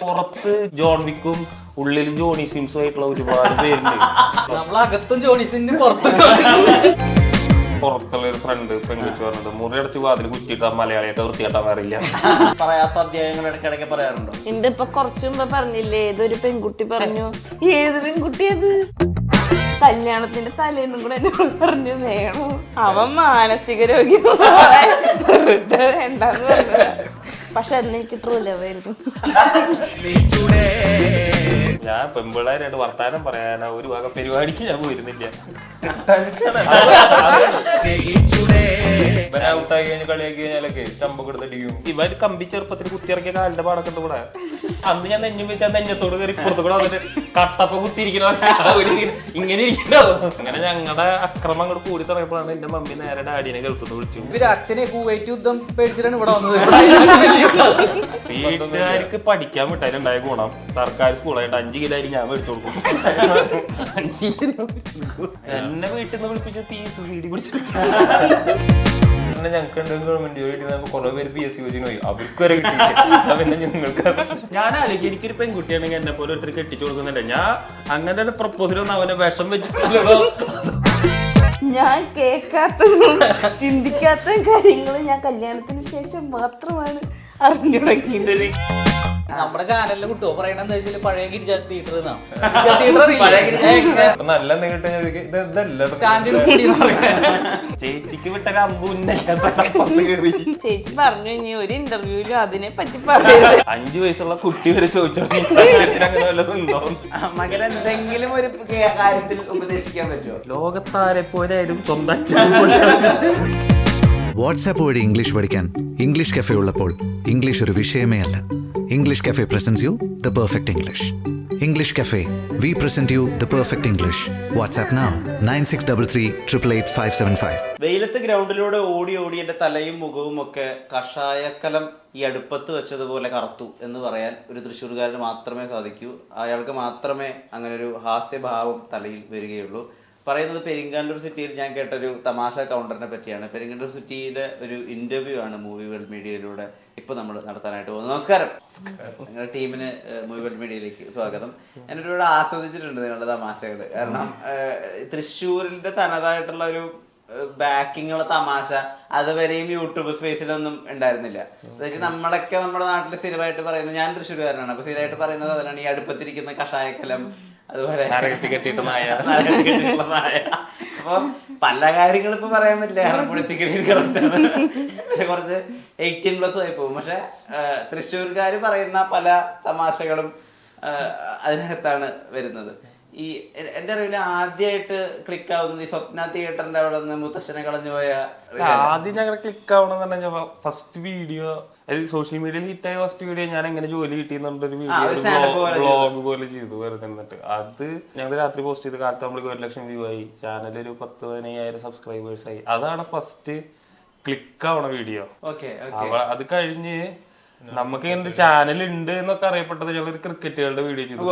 പുറത്ത് ജോൺ വിക്കും ഉള്ളിൽ ജോണി സിംസും ആയിട്ടുള്ള ഒരുപാട് പേരുണ്ട്. നമ്മളകത്തും ജോണി സിംസും പുറത്തും പുറത്തുള്ള ഒരു ഫ്രണ്ട് പെൺകുട്ടി പറഞ്ഞിട്ട് മുറി അടച്ച് വാതിൽ കുറ്റിയിട്ടാ മലയാളിയൊക്കെ വൃത്തിയാട്ടാൻ അറിയില്ല. പറയാത്ത അധ്യായങ്ങൾ ഇടയ്ക്കിടയ്ക്ക് പറയാറുണ്ടോ? എന്റെ ഇപ്പൊ കുറച്ചു മുമ്പ് പറഞ്ഞില്ലേ, ഏതൊരു പെൺകുട്ടി പറഞ്ഞു. ഏത് പെൺകുട്ടി അത്? കല്യാണത്തിന്റെ തലേന്നും കൂടെ എന്നോട് പറഞ്ഞു വേണോ, അവൻ മാനസിക രോഗി വേണ്ടെന്ന് പറഞ്ഞു. പക്ഷെ അന്ന് എനിക്ക് ട്രൂ ലവ് ആയിരുന്നു. ഞാൻ പെമ്പിള്ളേരായിട്ട് വർത്താനം പറയാനാ ഒരു വക പരിപാടിക്ക് ഞാൻ പോയിരുന്നില്ല. ഔട്ടായി കഴിഞ്ഞ് കളിയാക്കി കഴിഞ്ഞാലൊക്കെ സ്റ്റമ്പ് കൊടുത്തടിക്കും. ഇവര് കമ്പി ചെറുപ്പത്തിൽ കുത്തിയിറക്കിയ കാലിന്റെ പാടൊക്കെ ഉണ്ട് ഇവിടെ. അന്ന് ഞാൻ നെഞ്ഞും വെച്ചാൽ നെഞ്ഞത്തോട് കയറി പുറത്തു കൂടെ വന്നിട്ട് കട്ടപ്പ കുത്തിയിരിക്കണ ഇങ്ങനെ ഇരിക്കണോ. അങ്ങനെ ഞങ്ങളുടെ അക്രമം അങ്ങോട്ട് കൂടി തുടങ്ങിയപ്പോഴാണ് എന്റെ മമ്മി നേരെ ഡാഡിനെ ഗൾഫിൽ നിന്ന് വിളിച്ചു. ഇവര് അച്ഛനെ കുവൈറ്റ് യുദ്ധം പേടിച്ചിട്ടാണ് ഇവിടെ വന്നത്. വീട്ടുകാർക്ക് പഠിക്കാൻ വിട്ടാലുണ്ടായ ഗുണം സർക്കാർ സ്കൂളായിട്ട് 5 കിലോ അരി ഞാൻ മേടിച്ചു കൊടുക്കും. എന്നെ വീട്ടിൽ നിന്ന് വിളിപ്പിച്ച് പീസ് വീടി പിടിച്ചു. ഞങ്ങൾക്ക് ഗവൺമെന്റ് ജോലി കുറെ പേര് PSC കോച്ചിങ് പോയി, അവർക്ക് വരെ കിട്ടിയില്ല. പിന്നെ നിങ്ങൾക്ക് ഞാൻ ആലോചിക്കും, എനിക്കൊരു പെൺകുട്ടിയാണെങ്കിൽ എന്നെ പോലെ ഒത്തിരി കെട്ടിച്ചു കൊടുക്കുന്നുണ്ട്. ഞാൻ അങ്ങനെ പ്രപ്പോസലൊന്നും അവനെ വിഷം വെച്ചിട്ടുള്ളൂ. ഞാൻ കേൾക്കാത്തതും ചിന്തിക്കാത്ത കാര്യങ്ങൾ ഞാൻ കല്യാണത്തിന് ശേഷം മാത്രമാണ് അറിഞ്ഞു തുടങ്ങിയത്. നമ്മുടെ ചാനലിൽ കുട്ടുവോ പറയണെന്ന് വെച്ചാൽ പഴയ ഗിരിജ തിയേറ്റർ നല്ല ചേച്ചിക്ക് വിട്ട അമ്പു. ചേച്ചി പറഞ്ഞു ഇനി ഒരു ഇന്റർവ്യൂവിലും അതിനെ പറ്റി പറയുന്നത്. 5 വയസ്സുള്ള കുട്ടി വരെ ചോദിച്ചോ അങ്ങനെ വല്ലതും ഉണ്ടോ? മകൻ എന്തെങ്കിലും ഒരു കാര്യത്തിൽ ഉപദേശിക്കാൻ പറ്റുമോ? ലോകത്താരെ പോലെയായാലും സ്വന്തം വാട്സാപ്പ് വഴി ഇംഗ്ലീഷ് പഠിക്കാൻ ഇംഗ്ലീഷ് കഫേ ഉള്ളപ്പോൾ ഇംഗ്ലീഷ് ഒരു വിഷയമേ അല്ല. English cafe presents you the perfect English. English cafe, we present you the perfect English. WhatsApp now 9633888575. വെയിലത്ത് ഗ്രൗണ്ടിലൂടെ ഓടി എന്റെ തലയും മുഖവും ഒക്കെ കഷായക്കലം ഈ അടുപ്പത്ത് വെച്ചതുപോലെ കറുത്തു എന്ന് പറയാൻ ഒരു തൃശ്ശൂർകാരന് മാത്രമേ സാധിക്കൂ. അയാൾക്ക് മാത്രമേ അങ്ങനെ ഒരു ഹാസ്യഭാവം തലയിൽ വരികയുള്ളൂ. പറയുന്നത് പെരിങ്ങാണ്ടൂർ സിറ്റിയിൽ ഞാൻ കേട്ടൊരു തമാശ കൗണ്ടറിനെ പറ്റിയാണ്. പെരിങ്ങാണ്ടൂർ സിറ്റിയുടെ ഒരു ഇന്റർവ്യൂ ആണ് മൂവി വേൾഡ് മീഡിയയിലൂടെ ഇപ്പൊ നമ്മൾ നടത്താനായിട്ട് പോകുന്നത്. നമസ്കാരം, നിങ്ങളുടെ ടീമിന് മൂവി വേൾഡ് മീഡിയയിലേക്ക് സ്വാഗതം. ഞാനൊരുപാട് ആസ്വദിച്ചിട്ടുണ്ട് നിങ്ങളുടെ തമാശകൾ. കാരണം തൃശ്ശൂരിന്റെ തനതായിട്ടുള്ള ഒരു ബാക്കിംഗ് ഉള്ള തമാശ അതുവരെയും യൂട്യൂബ് സ്പേസിലൊന്നും ഉണ്ടായിരുന്നില്ല. പ്രത്യേകിച്ച് നമ്മളൊക്കെ നമ്മുടെ നാട്ടിൽ സ്ഥിരമായിട്ട് പറയുന്നത്, ഞാൻ തൃശ്ശൂരുകാരനാണ്, അപ്പൊ സ്ഥിരമായിട്ട് പറയുന്നത് അതിനാണ് ഈ അടുപ്പത്തിരിക്കുന്ന കഷായക്കലം, അതുപോലെ അപ്പൊ പല കാര്യങ്ങളും ഇപ്പൊ പറയാൻ പറ്റില്ല. കാരണം പൊളിറ്റിക്കലി കറക്റ്റാണ്, കുറച്ച് 18+ ആയി പോകും. പക്ഷെ തൃശ്ശൂർക്കാര് പറയുന്ന പല തമാശകളും അതിനകത്താണ് വരുന്നത്. ഈ എന്റെ അറിവില് ആദ്യമായിട്ട് ക്ലിക്ക് ആവുന്നത് ഈ സ്വപ്ന തിയേറ്ററിന്റെ അവിടെ നിന്ന് മുത്തശ്ശനെ കളഞ്ഞു പോയ ആദ്യം ഞങ്ങൾ ക്ലിക്ക് ആവണമെന്ന് പറഞ്ഞാൽ ഫസ്റ്റ് വീഡിയോ, സോഷ്യൽ മീഡിയയിൽ ഹിറ്റായ ഫസ്റ്റ് വീഡിയോ ഞാൻ എങ്ങനെ ജോലി കിട്ടിയെന്നുള്ളൊരു വീഡിയോ വ്ളോഗ് പോലെ ചെയ്തു വെറുതെ നിന്നിട്ട്. അത് ഞങ്ങൾ രാത്രി പോസ്റ്റ് ചെയ്ത് കാലത്ത് നമ്മൾക്ക് 1 ലക്ഷം വ്യൂ ആയി, ചാനൽ ഒരു 10-15,000 സബ്സ്ക്രൈബേഴ്സ് ആയി. അതാണ് ഫസ്റ്റ് ക്ലിക്ക് ആവണ വീഡിയോ. അത് കഴിഞ്ഞ് നമുക്ക് ഇങ്ങനെ ഒരു ചാനൽ ഉണ്ട് എന്നൊക്കെ അറിയപ്പെട്ടത് ഞങ്ങളൊരു ക്രിക്കറ്റുകളുടെ വീഡിയോ ചെയ്തു.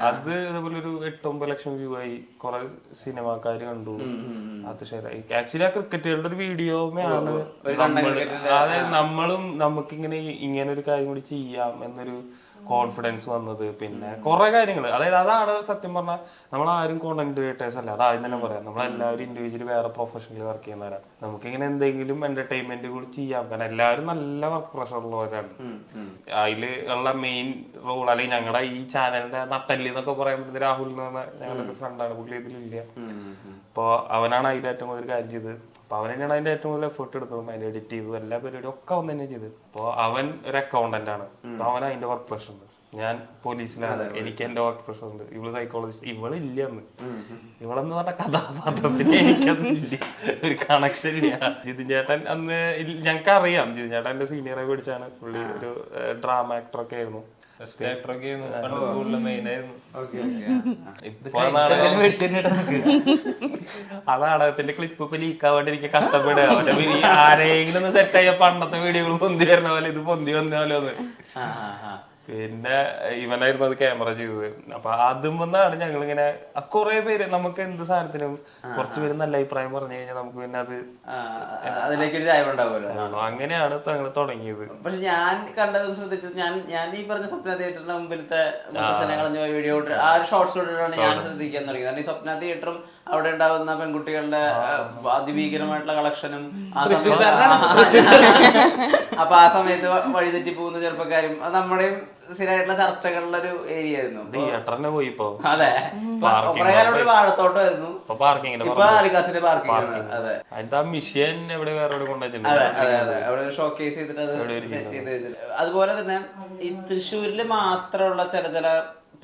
അത് ഇതുപോലെ ഒരു 8-9 ലക്ഷം വ്യൂ ആയി, കുറെ സിനിമാക്കാര് കണ്ടു. അത് ശരി. ആക്ച്വലി ആ ക്രിക്കറ്റുകളുടെ ഒരു വീഡിയോമാണ് അതായത് നമുക്കിങ്ങനെ ഒരു കാര്യം കൂടി ചെയ്യാം എന്നൊരു കോൺഫിഡൻസ് വന്നത്. പിന്നെ കുറെ കാര്യങ്ങൾ, അതായത് അതാണ് സത്യം പറഞ്ഞാൽ നമ്മളാരും കോണ്ടന്റ് ക്രിയേറ്റേഴ്സ് അല്ല, അതാദ്യം തന്നെ പറയാം. നമ്മളെല്ലാവരും ഇൻഡിവിജ്വലി വേറെ പ്രൊഫഷണലി വർക്ക് ചെയ്യുന്നവരാണ്. നമുക്കിങ്ങനെ എന്തെങ്കിലും എന്റർടൈൻമെന്റ് കൂടി ചെയ്യാം. കാരണം എല്ലാവരും നല്ല വർക്ക് പ്രഷർ ഉള്ളവരാണ്. അതിൽ ഉള്ള മെയിൻ റോൾ, അല്ലെങ്കിൽ ഞങ്ങളുടെ ഈ ചാനലിന്റെ നട്ടല്ലി എന്നൊക്കെ പറയുമ്പോൾ രാഹുൽ എന്ന് പറഞ്ഞ ഞങ്ങളുടെ ഫ്രണ്ടാണ്. പുള്ളി ഇതിലില്ല. അപ്പൊ അവനാണ് അതിൽ ഏറ്റവും കൂടുതൽ കാര്യം ചെയ്തത്. അപ്പൊ അവൻ തന്നെയാണ് അതിന്റെ ഏറ്റവും കൂടുതൽ എഫേർട്ട് എടുത്തതും അതിന്റെ എഡിറ്റ് ചെയ്തതും എല്ലാ പരിപാടിയും ഒക്കെ അവൻ തന്നെ ചെയ്തത്. അപ്പൊ അവൻ ഒരു അക്കൗണ്ടന്റ് ആണ്. അപ്പൊ അവൻ അതിന്റെ വർക്ക് പ്രഷർ ഉണ്ട്. ഞാൻ പോലീസിലാണ്, എനിക്ക് എന്റെ വർക്ക് പ്രഷർ ഉണ്ട്. ഇവള് സൈക്കോളജിസ്റ്റ്, ഇവളില്ലെന്ന്. ഇവളെന്ന് പറഞ്ഞ കഥാപാത്രത്തിന് എനിക്കതില്ല, ഒരു കണക്ഷൻ ഇല്ല. ജിതിൻ ചേട്ടൻ അന്ന് ഞങ്ങൾക്ക് അറിയാം. ജിതിൻ ചേട്ടൻ എന്റെ സീനിയറായി പഠിച്ചാണ്. പുള്ളി ഒരു ഡ്രാമ ആക്ടറൊക്കെ ആയിരുന്നു. ആ നാടകത്തിന്റെ ക്ലിപ്പ് ഇപ്പൊ ലീക്കാവാണ്ടിരിക്കെ കഷ്ടപ്പെടുക. ആരെങ്കിലും ഒന്ന് സെറ്റ് ആയ പണ്ടത്തെ വീഡിയോകൾ പൊന്തി വരുന്ന പോലെ ഇത് പൊന്തി വന്ന പോലെ ഒന്ന് പിന്നെ ഇവനായിരുന്നു അത് ക്യാമറ ചെയ്തത്. അപ്പൊ അതുമെന്നാണ് ഞങ്ങളിങ്ങനെ കുറെ പേര് നമുക്ക് എന്ത് സാധനത്തിനും കുറച്ച് പേര് നല്ല അഭിപ്രായം പറഞ്ഞു കഴിഞ്ഞാൽ നമുക്ക് പിന്നെ അത് അതിലേക്കൊരു ചായ ഉണ്ടാവുമല്ലോ. അങ്ങനെയാണ് ഞങ്ങൾ തുടങ്ങിയത്. പക്ഷെ ഞാൻ കണ്ടത് ശ്രദ്ധിച്ചത്, ഞാൻ ഈ പറഞ്ഞ സ്വപ്ന തിയേറ്ററിന്റെ മുമ്പിലത്തെ കളഞ്ഞ വീഡിയോ ആ ഒരു ഷോർട്സ് ഇട്ടിട്ടാണ് ഞാൻ ശ്രദ്ധിക്കാൻ തുടങ്ങിയത്. കാരണം ഈ സ്വപ്ന തിയേറ്ററും അവിടെ ഉണ്ടാവുന്ന പെൺകുട്ടികളുടെ അതിഭീകരമായിട്ടുള്ള കളക്ഷനും അപ്പൊ ആ സമയത്ത് വഴിതെറ്റി പോകുന്ന ചെറുപ്പക്കാരും നമ്മുടെയും സ്ഥിരമായിട്ടുള്ള ചർച്ചകളുടെ ഒരു ഏരിയ ആയിരുന്നു. തിയേറ്ററിനെ പോയി ഇപ്പൊ അതെ, കുറെ കാലം വാഴത്തോട്ടമായിരുന്നു. ഇപ്പൊ അലിക്കാസിന്റെ പാർക്കിംഗ്. അതെ, അതിന്റെ മിഷ്യൻ എവിടെ വേറെ കൊണ്ടുവച്ചിട്ടുണ്ട്. അതെ അതെ അതെ, അവിടെ ഷോക്കേസ് ചെയ്തിട്ട് അത് സെറ്റ് ചെയ്ത്. അതുപോലെ തന്നെ ഈ തൃശ്ശൂരിൽ മാത്രമുള്ള ചില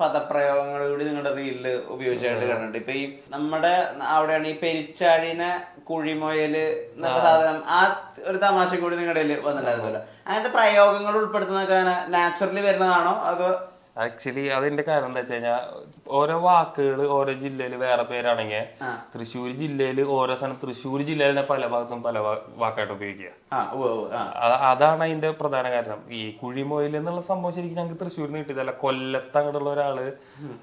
പദപ്രയോഗങ്ങൾ കൂടി നിങ്ങളുടെ റീലില് ഉപയോഗിച്ചായിട്ട് കണ്ടിട്ടുണ്ട്. ഇപ്പൊ ഈ നമ്മുടെ അവിടെയാണ് ഈ പെരിച്ചാഴിനെ കുഴിമൊയല് എന്നുള്ള സാധനം, ആ ഒരു തമാശ കൂടി നിങ്ങളുടെ വന്നിട്ടുണ്ടായിരുന്നല്ലോ. അങ്ങനത്തെ പ്രയോഗങ്ങൾ ഉൾപ്പെടുത്തുന്നതൊക്കെ നാച്ചുറലി വരുന്നതാണോ അതോ? ആക്ച്വലി അതിന്റെ കാരണം എന്താ വെച്ച് കഴിഞ്ഞാൽ ഓരോ വാക്കുകൾ ഓരോ ജില്ലയിൽ വേറെ പേരാണെങ്കിൽ തൃശ്ശൂർ ജില്ലയിൽ ഓരോ സ്ഥലം തൃശ്ശൂർ ജില്ലയിലെ പല ഭാഗത്തും പല വാക്കായിട്ട് ഉപയോഗിക്കുക. അതാണ് അതിന്റെ പ്രധാന കാരണം. ഈ കുഴിമൊയിൽ എന്നുള്ള സംഭവം ശരിക്കും ഞങ്ങൾക്ക് തൃശ്ശൂരിൽ കിട്ടിയതല്ല. കൊല്ലത്ത് അങ്ങോട്ടുള്ള ഒരാള്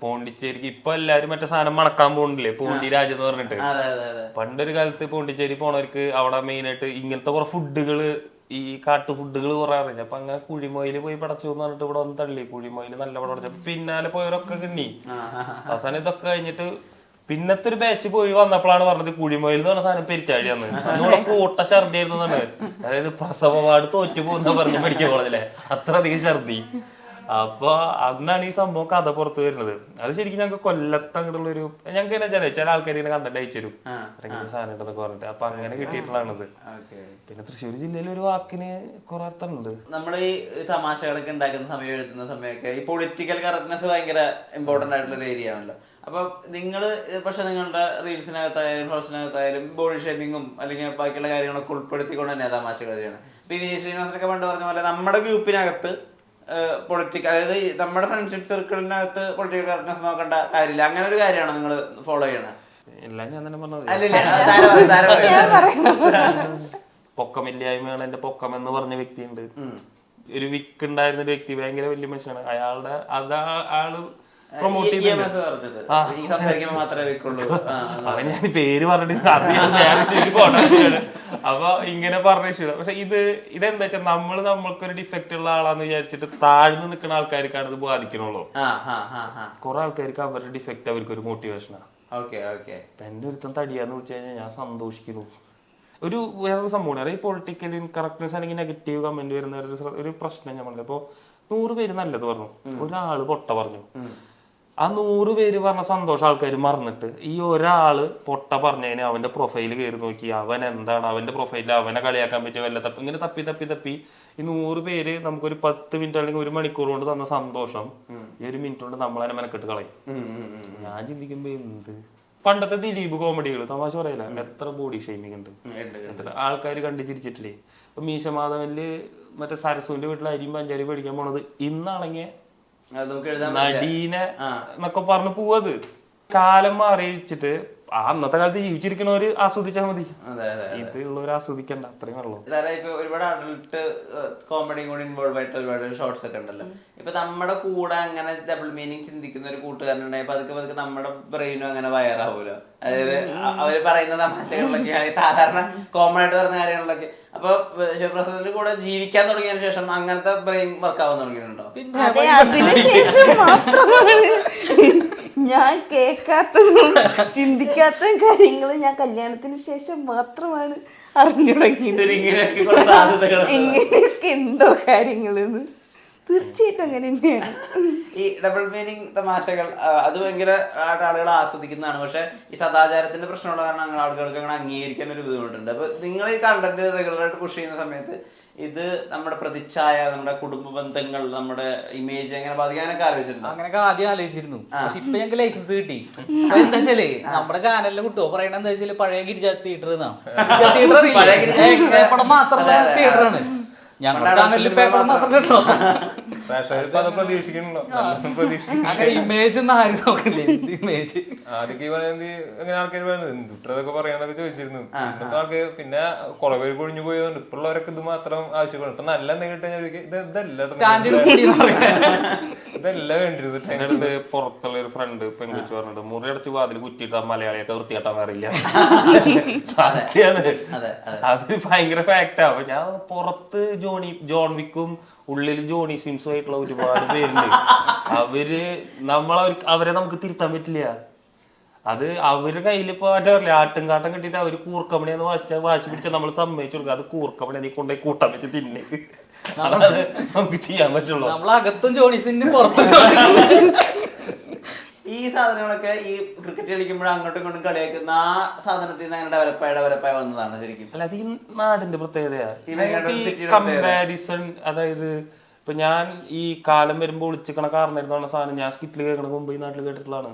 പോണ്ടിച്ചേരിക്ക് ഇപ്പൊ എല്ലാരും മറ്റേ സാധനം മണക്കാൻ പോകണില്ലേ, പോണ്ടി രാജ് എന്ന് പറഞ്ഞിട്ട്. പണ്ടൊരു കാലത്ത് പോണ്ടിച്ചേരി പോണവർക്ക് അവിടെ മെയിൻ ആയിട്ട് ഇങ്ങനത്തെ കുറെ ഫുഡുകള്, ഈ കാട്ടു ഫുഡുകൾ കുറെ അറിഞ്ഞു. അപ്പൊ അങ്ങനെ കുഴിമൊയില് പോയി പടച്ചു എന്ന് പറഞ്ഞിട്ട് ഇവിടെ വന്ന് തള്ളി. കുഴിമൊയില് നല്ല പടം പടച്ചു. പിന്നാലെ പോയവരൊക്കെ കിണ്ണി. അവസാനം ഇതൊക്കെ കഴിഞ്ഞിട്ട് പിന്നത്തെ ഒരു ബാച്ച് പോയി വന്നപ്പോഴാണ് പറഞ്ഞത് കുഴിമൊയിൽ എന്ന് പറഞ്ഞ സാധനം പെരിച്ചാഴിയാന്ന്. നമ്മുടെ കൂട്ട ഛർദി ആയിരുന്നു. അതായത് പ്രസവപാട് തോറ്റു പോകുന്ന പറഞ്ഞ് പഠിക്കാൻ പോളല്ലേ, അത്ര അധികം ഛർദി. അപ്പൊ അന്നാണ് ഈ സംഭവം കഥ പുറത്തു വരുന്നത്. അത് ശരിക്കും ഞങ്ങൾക്ക് കൊല്ലത്ത് അങ്ങോട്ടുള്ള ഒരു ഞങ്ങൾക്ക് തന്നെ ചില ആൾക്കാർ ഇങ്ങനെ കണ്ടന്റ് അയച്ചു തരും സാധനം ഉണ്ടെന്നൊക്കെ പറഞ്ഞിട്ട്. അപ്പൊ അങ്ങനെ കിട്ടിയിട്ടുള്ളതാണത്. പിന്നെ തൃശ്ശൂർ ജില്ലയിൽ ഒരു വാക്കിന് കുറെ അർത്ഥമുണ്ട്. നമ്മൾ ഈ തമാശകളൊക്കെ ഉണ്ടാക്കുന്ന സമയം, എഴുതുന്ന സമയമൊക്കെ ഈ പൊളിറ്റിക്കൽ കറക്റ്റ്നെസ് ഭയങ്കര ഇമ്പോർട്ടന്റ് ആയിട്ടുള്ള ഒരു ഏരിയ ആണല്ലോ. അപ്പൊ നിങ്ങള് പക്ഷെ നിങ്ങളുടെ റീൽസിനകത്തായാലും ഷോർട്സിനകത്തായാലും ബോഡി ഷേപ്പിങ്ങും അല്ലെങ്കിൽ ബാക്കിയുള്ള കാര്യങ്ങളൊക്കെ ഉൾപ്പെടുത്തിക്കൊണ്ട് തന്നെ തമാശകൾ ചെയ്യണം. ഇപ്പൊ ഈ വിനീത് ശ്രീനിവാസനൊക്കെ പണ്ട് പറഞ്ഞ പോലെ നമ്മുടെ ഗ്രൂപ്പിനകത്ത് പൊളിറ്റിക്കൽ, അതായത് നമ്മുടെ ഫ്രണ്ട്ഷിപ്പ് സർക്കിളിനകത്ത് പൊളിറ്റിക്കൽ കറക്റ്റ്നെസ് നോക്കേണ്ട കാര്യമില്ല. അങ്ങനെ ഒരു കാര്യമാണ് നിങ്ങൾ ഫോളോ ചെയ്യണത്? എല്ലാം ഞാൻ തന്നെ പറഞ്ഞത്. പൊക്കമില്ലായ്മയാണ് എന്റെ പൊക്കം എന്ന് പറഞ്ഞ വ്യക്തിയുണ്ട്. ഒരു വിക്ക് ഉണ്ടായിരുന്ന ഒരു വ്യക്തി, ഭയങ്കര വലിയ മനുഷ്യനാണ്. അയാളുടെ ആള് പ്രൊമോട്ട് ചെയ്ത് അവൻ ഞാൻ പേര് പറഞ്ഞിട്ട് അപ്പൊ ഇങ്ങനെ പറഞ്ഞ ഇഷ്യൂ. പക്ഷെ ഇതെന്താ വെച്ചാൽ നമ്മൾക്കൊരു ഡിഫക്റ്റ് ഉള്ള ആളാന്ന് വിചാരിച്ചിട്ട് താഴ്ന്നു നിൽക്കുന്ന ആൾക്കാർക്കാണ് ഇത് ബാധിക്കണുള്ളൂ. കുറെ ആൾക്കാർക്ക് അവരുടെ ഡിഫക്റ്റ് അവർക്ക് ഒരു മോട്ടിവേഷനാണ്. എന്റെ ഒരുത്തം തടിയാന്ന് വിളിച്ചു കഴിഞ്ഞാൽ ഞാൻ സന്തോഷിക്കുന്നു. ഒരു വേറൊരു സംഭവമാണ് ഈ പൊളിറ്റിക്കൽ കറക്റ്റ്നെസ് അല്ലെങ്കിൽ നെഗറ്റീവ് കമന്റ് വരുന്ന ഒരു പ്രശ്നം ഞാൻ പറഞ്ഞത്. ഇപ്പൊ 100 പേര് നല്ലത് പറഞ്ഞു, ഒരാള് പൊട്ട പറഞ്ഞു. ആ 100 പേര് പറഞ്ഞ സന്തോഷം ആൾക്കാർ മറന്നിട്ട് ഈ ഒരാള് പൊട്ട പറഞ്ഞതിന് അവന്റെ പ്രൊഫൈല് കയറി നോക്കി അവൻ എന്താണ് അവന്റെ പ്രൊഫൈലിൽ അവനെ കളിയാക്കാൻ പറ്റിയ വല്ല ഇങ്ങനെ തപ്പി ഈ 100 പേര് നമുക്കൊരു 10 മിനിറ്റ് അല്ലെങ്കിൽ 1 മണിക്കൂർ കൊണ്ട് തന്ന സന്തോഷം ഈ 1 മിനിറ്റ് കൊണ്ട് നമ്മളതിനെ മെനക്കെട്ട് കളയും. ഞാൻ ചിന്തിക്കുമ്പോ എന്ത് പണ്ടത്തെ ദിലീപ് കോമഡികൾ തമാശ പറയില്ല, എത്ര ബോഡി ഷെയ്മിങ് ഉണ്ട്, എത്ര ആൾക്കാർ കണ്ടു ചിരിച്ചിട്ടില്ലേ. ഇപ്പൊ മീശ മാധവനില് മറ്റേ സരസുവിന്റെ വീട്ടിൽ അരിയും പഞ്ചാരി പഠിക്കാൻ പോണത് ഇന്നാണെങ്കിൽ നടീനെ എന്നൊക്കെ പറഞ്ഞു പോവത്. കാലം മാറിയിച്ചിട്ട് അന്നത്തെ കാലത്ത് ജീവിച്ചിരിക്കണവര് ആസ്വദിച്ചാൽ മതി, ഇത് ഉള്ളവര് ആസ്വദിക്കണ്ട, അത്രയും ഉള്ളൂ. ഇപ്പൊ ഒരുപാട് അഡൽട്ട് കോമഡിയും കൂടി ഇൻവോൾവ് ആയിട്ട് ഒരുപാട് ഷോർട്സ് ഒക്കെ ഉണ്ടല്ലോ. ഇപ്പൊ നമ്മുടെ കൂടെ അങ്ങനെ ഡബിൾ മീനിങ് ചിന്തിക്കുന്ന ഒരു കൂട്ടുകാരനുണ്ടായി പതുക്കെ നമ്മുടെ ബ്രെയിനും അങ്ങനെ വയറാവൂലോ. അതായത് അവര് പറയുന്ന തമാശകളിലൊക്കെ സാധാരണ കോമൺ ആയിട്ട് പറയുന്ന കാര്യങ്ങളിലൊക്കെ. അപ്പൊ ശിവപ്രസാദിന്റെ കൂടെ ജീവിക്കാൻ തുടങ്ങിയതിനു ശേഷം അങ്ങനത്തെ ബ്രെയിൻ വർക്ക് ആവാൻ തുടങ്ങിയിട്ടുണ്ടോ? അതിനുശേഷം മാത്രമാണ് ഞാൻ കേൾക്കാത്തതും ചിന്തിക്കാത്ത കാര്യങ്ങൾ ഞാൻ കല്യാണത്തിന് ശേഷം മാത്രമാണ് അറിഞ്ഞു തുടങ്ങിയത്. ഇങ്ങനെയൊക്കെ ഉണ്ടോ കാര്യങ്ങളെന്ന്. തീർച്ചയായിട്ടും അങ്ങനെ തന്നെയാണ്. ഈ ഡബിൾ മീനിങ് തമാശകൾ അത് ഭയങ്കര ആളുകൾ ആസ്വദിക്കുന്നതാണ്. പക്ഷെ ഈ സദാചാരത്തിന്റെ പ്രശ്നമുള്ള കാരണം ആളുകൾക്ക് അങ്ങനെ അംഗീകരിക്കാൻ ഒരു ബുദ്ധിമുട്ടുണ്ട്. അപ്പൊ നിങ്ങൾ ഈ കണ്ടന്റ് റെഗുലറായിട്ട് പുഷ് ചെയ്യുന്ന സമയത്ത് ഇത് നമ്മുടെ പ്രതിച്ഛായ, നമ്മുടെ കുടുംബ ബന്ധങ്ങൾ, നമ്മുടെ ഇമേജ് എങ്ങനെ ബാധിക്കാനൊക്കെ ആലോചിച്ചിട്ടുണ്ട്? അങ്ങനെയൊക്കെ ആദ്യം ആലോചിച്ചിരുന്നു. പക്ഷെ ഇപ്പൊ ഞങ്ങൾക്ക് ലൈസൻസ് കിട്ടി. എന്താ വെച്ചാല് നമ്മുടെ ചാനലിൽ കുട്ടുവോ പറയണ എന്താ വെച്ചാല് പഴയ ഗിരിജ തിയേറ്റർ മാത്രമുള്ള തിയേറ്ററാണ്. ഞങ്ങളുടെ ചാനലിൽ പേപ്പർ മാത്രം കേട്ടോ. പ്രേക്ഷകർക്ക് അത് പ്രതീക്ഷിക്കണല്ലോ, പ്രതീക്ഷിക്കുന്നു. അങ്ങനെ ഇമേജ് ഒന്നും ആരും നോക്കില്ലേ? ഇമേജ് ആദ്യമൊക്കെ എങ്ങനെ ആൾക്കാർ പറയുന്നത് എന്തുട്ടതൊക്കെ പറയാന്നൊക്കെ ചോദിച്ചിരുന്നു. ഇന്നത്തെ ആൾക്കാർ പിന്നെ കുറെ പേര് കൊഴിഞ്ഞു പോയതുകൊണ്ട് ഇപ്പോഴുള്ളവരൊക്കെ ഇത് മാത്രം ആവശ്യപ്പെടും. ഇപ്പൊ നല്ല എന്തെങ്കിലും ഇതെല്ലാം വേണ്ടിരുന്നു. എന്റെ അടുത്ത് പുറത്തുള്ള ഒരു ഫ്രണ്ട് പെൺകുച്ചു പറഞ്ഞിട്ട് മുറി അടച്ച് വാതിൽ കുറ്റിയിട്ടാ മലയാളിയൊക്കെ വൃത്തിയാട്ടാൻ അറിയില്ല. സത്യാണ്, അത് ഭയങ്കര ഫാക്റ്റാ. അപ്പൊ ഞാൻ പുറത്ത് ജോൺ വിക്കും ഉള്ളിൽ ജോണി സിംസും ആയിട്ടുള്ള ഒരുപാട് പേരുണ്ട്. അവരെ നമുക്ക് തിരുത്താൻ പറ്റില്ല. അത് അവരുടെ കയ്യിൽ ഇപ്പൊ മറ്റേ ആട്ടും കാട്ടം കിട്ടിയിട്ട് അവര് കൂർക്കമണിയെന്ന് വാശി പിടിച്ചാൽ നമ്മൾ സമ്മതിച്ചു കൊടുക്കുക. അത് കൂർക്കമണി നീ കൊണ്ടുപോയി കൂട്ടാൻ വെച്ച് തിന്നെ. അതാണ് നമുക്ക് ചെയ്യാൻ പറ്റുള്ളൂ. നമ്മളകത്തും ജോണിസിന്റെ പുറത്തും ഈ സാധനങ്ങളൊക്കെ ഈ ക്രിക്കറ്റ് കളിക്കുമ്പോൾ അങ്ങോട്ടും ഇങ്ങോട്ടും കളിയാക്കുന്ന ആ സാധനത്തിൽ നിന്ന് അങ്ങനെ ഡെവലപ്പായി വന്നതാണ് ശരിക്കും. അല്ല, അത് ഈ നാടിന്റെ പ്രത്യേകതയാണ് കമ്പാരിസൺ. അതായത് ഇപ്പൊ ഞാൻ ഈ കാലം വരുമ്പോ ഒളിച്ചിക്കണ കാരണമായിരുന്ന സാധനം ഞാൻ സ്കിറ്റിൽ കേൾക്കണ മുമ്പ് ഈ നാട്ടിൽ കേട്ടിട്ടുള്ളതാണ്.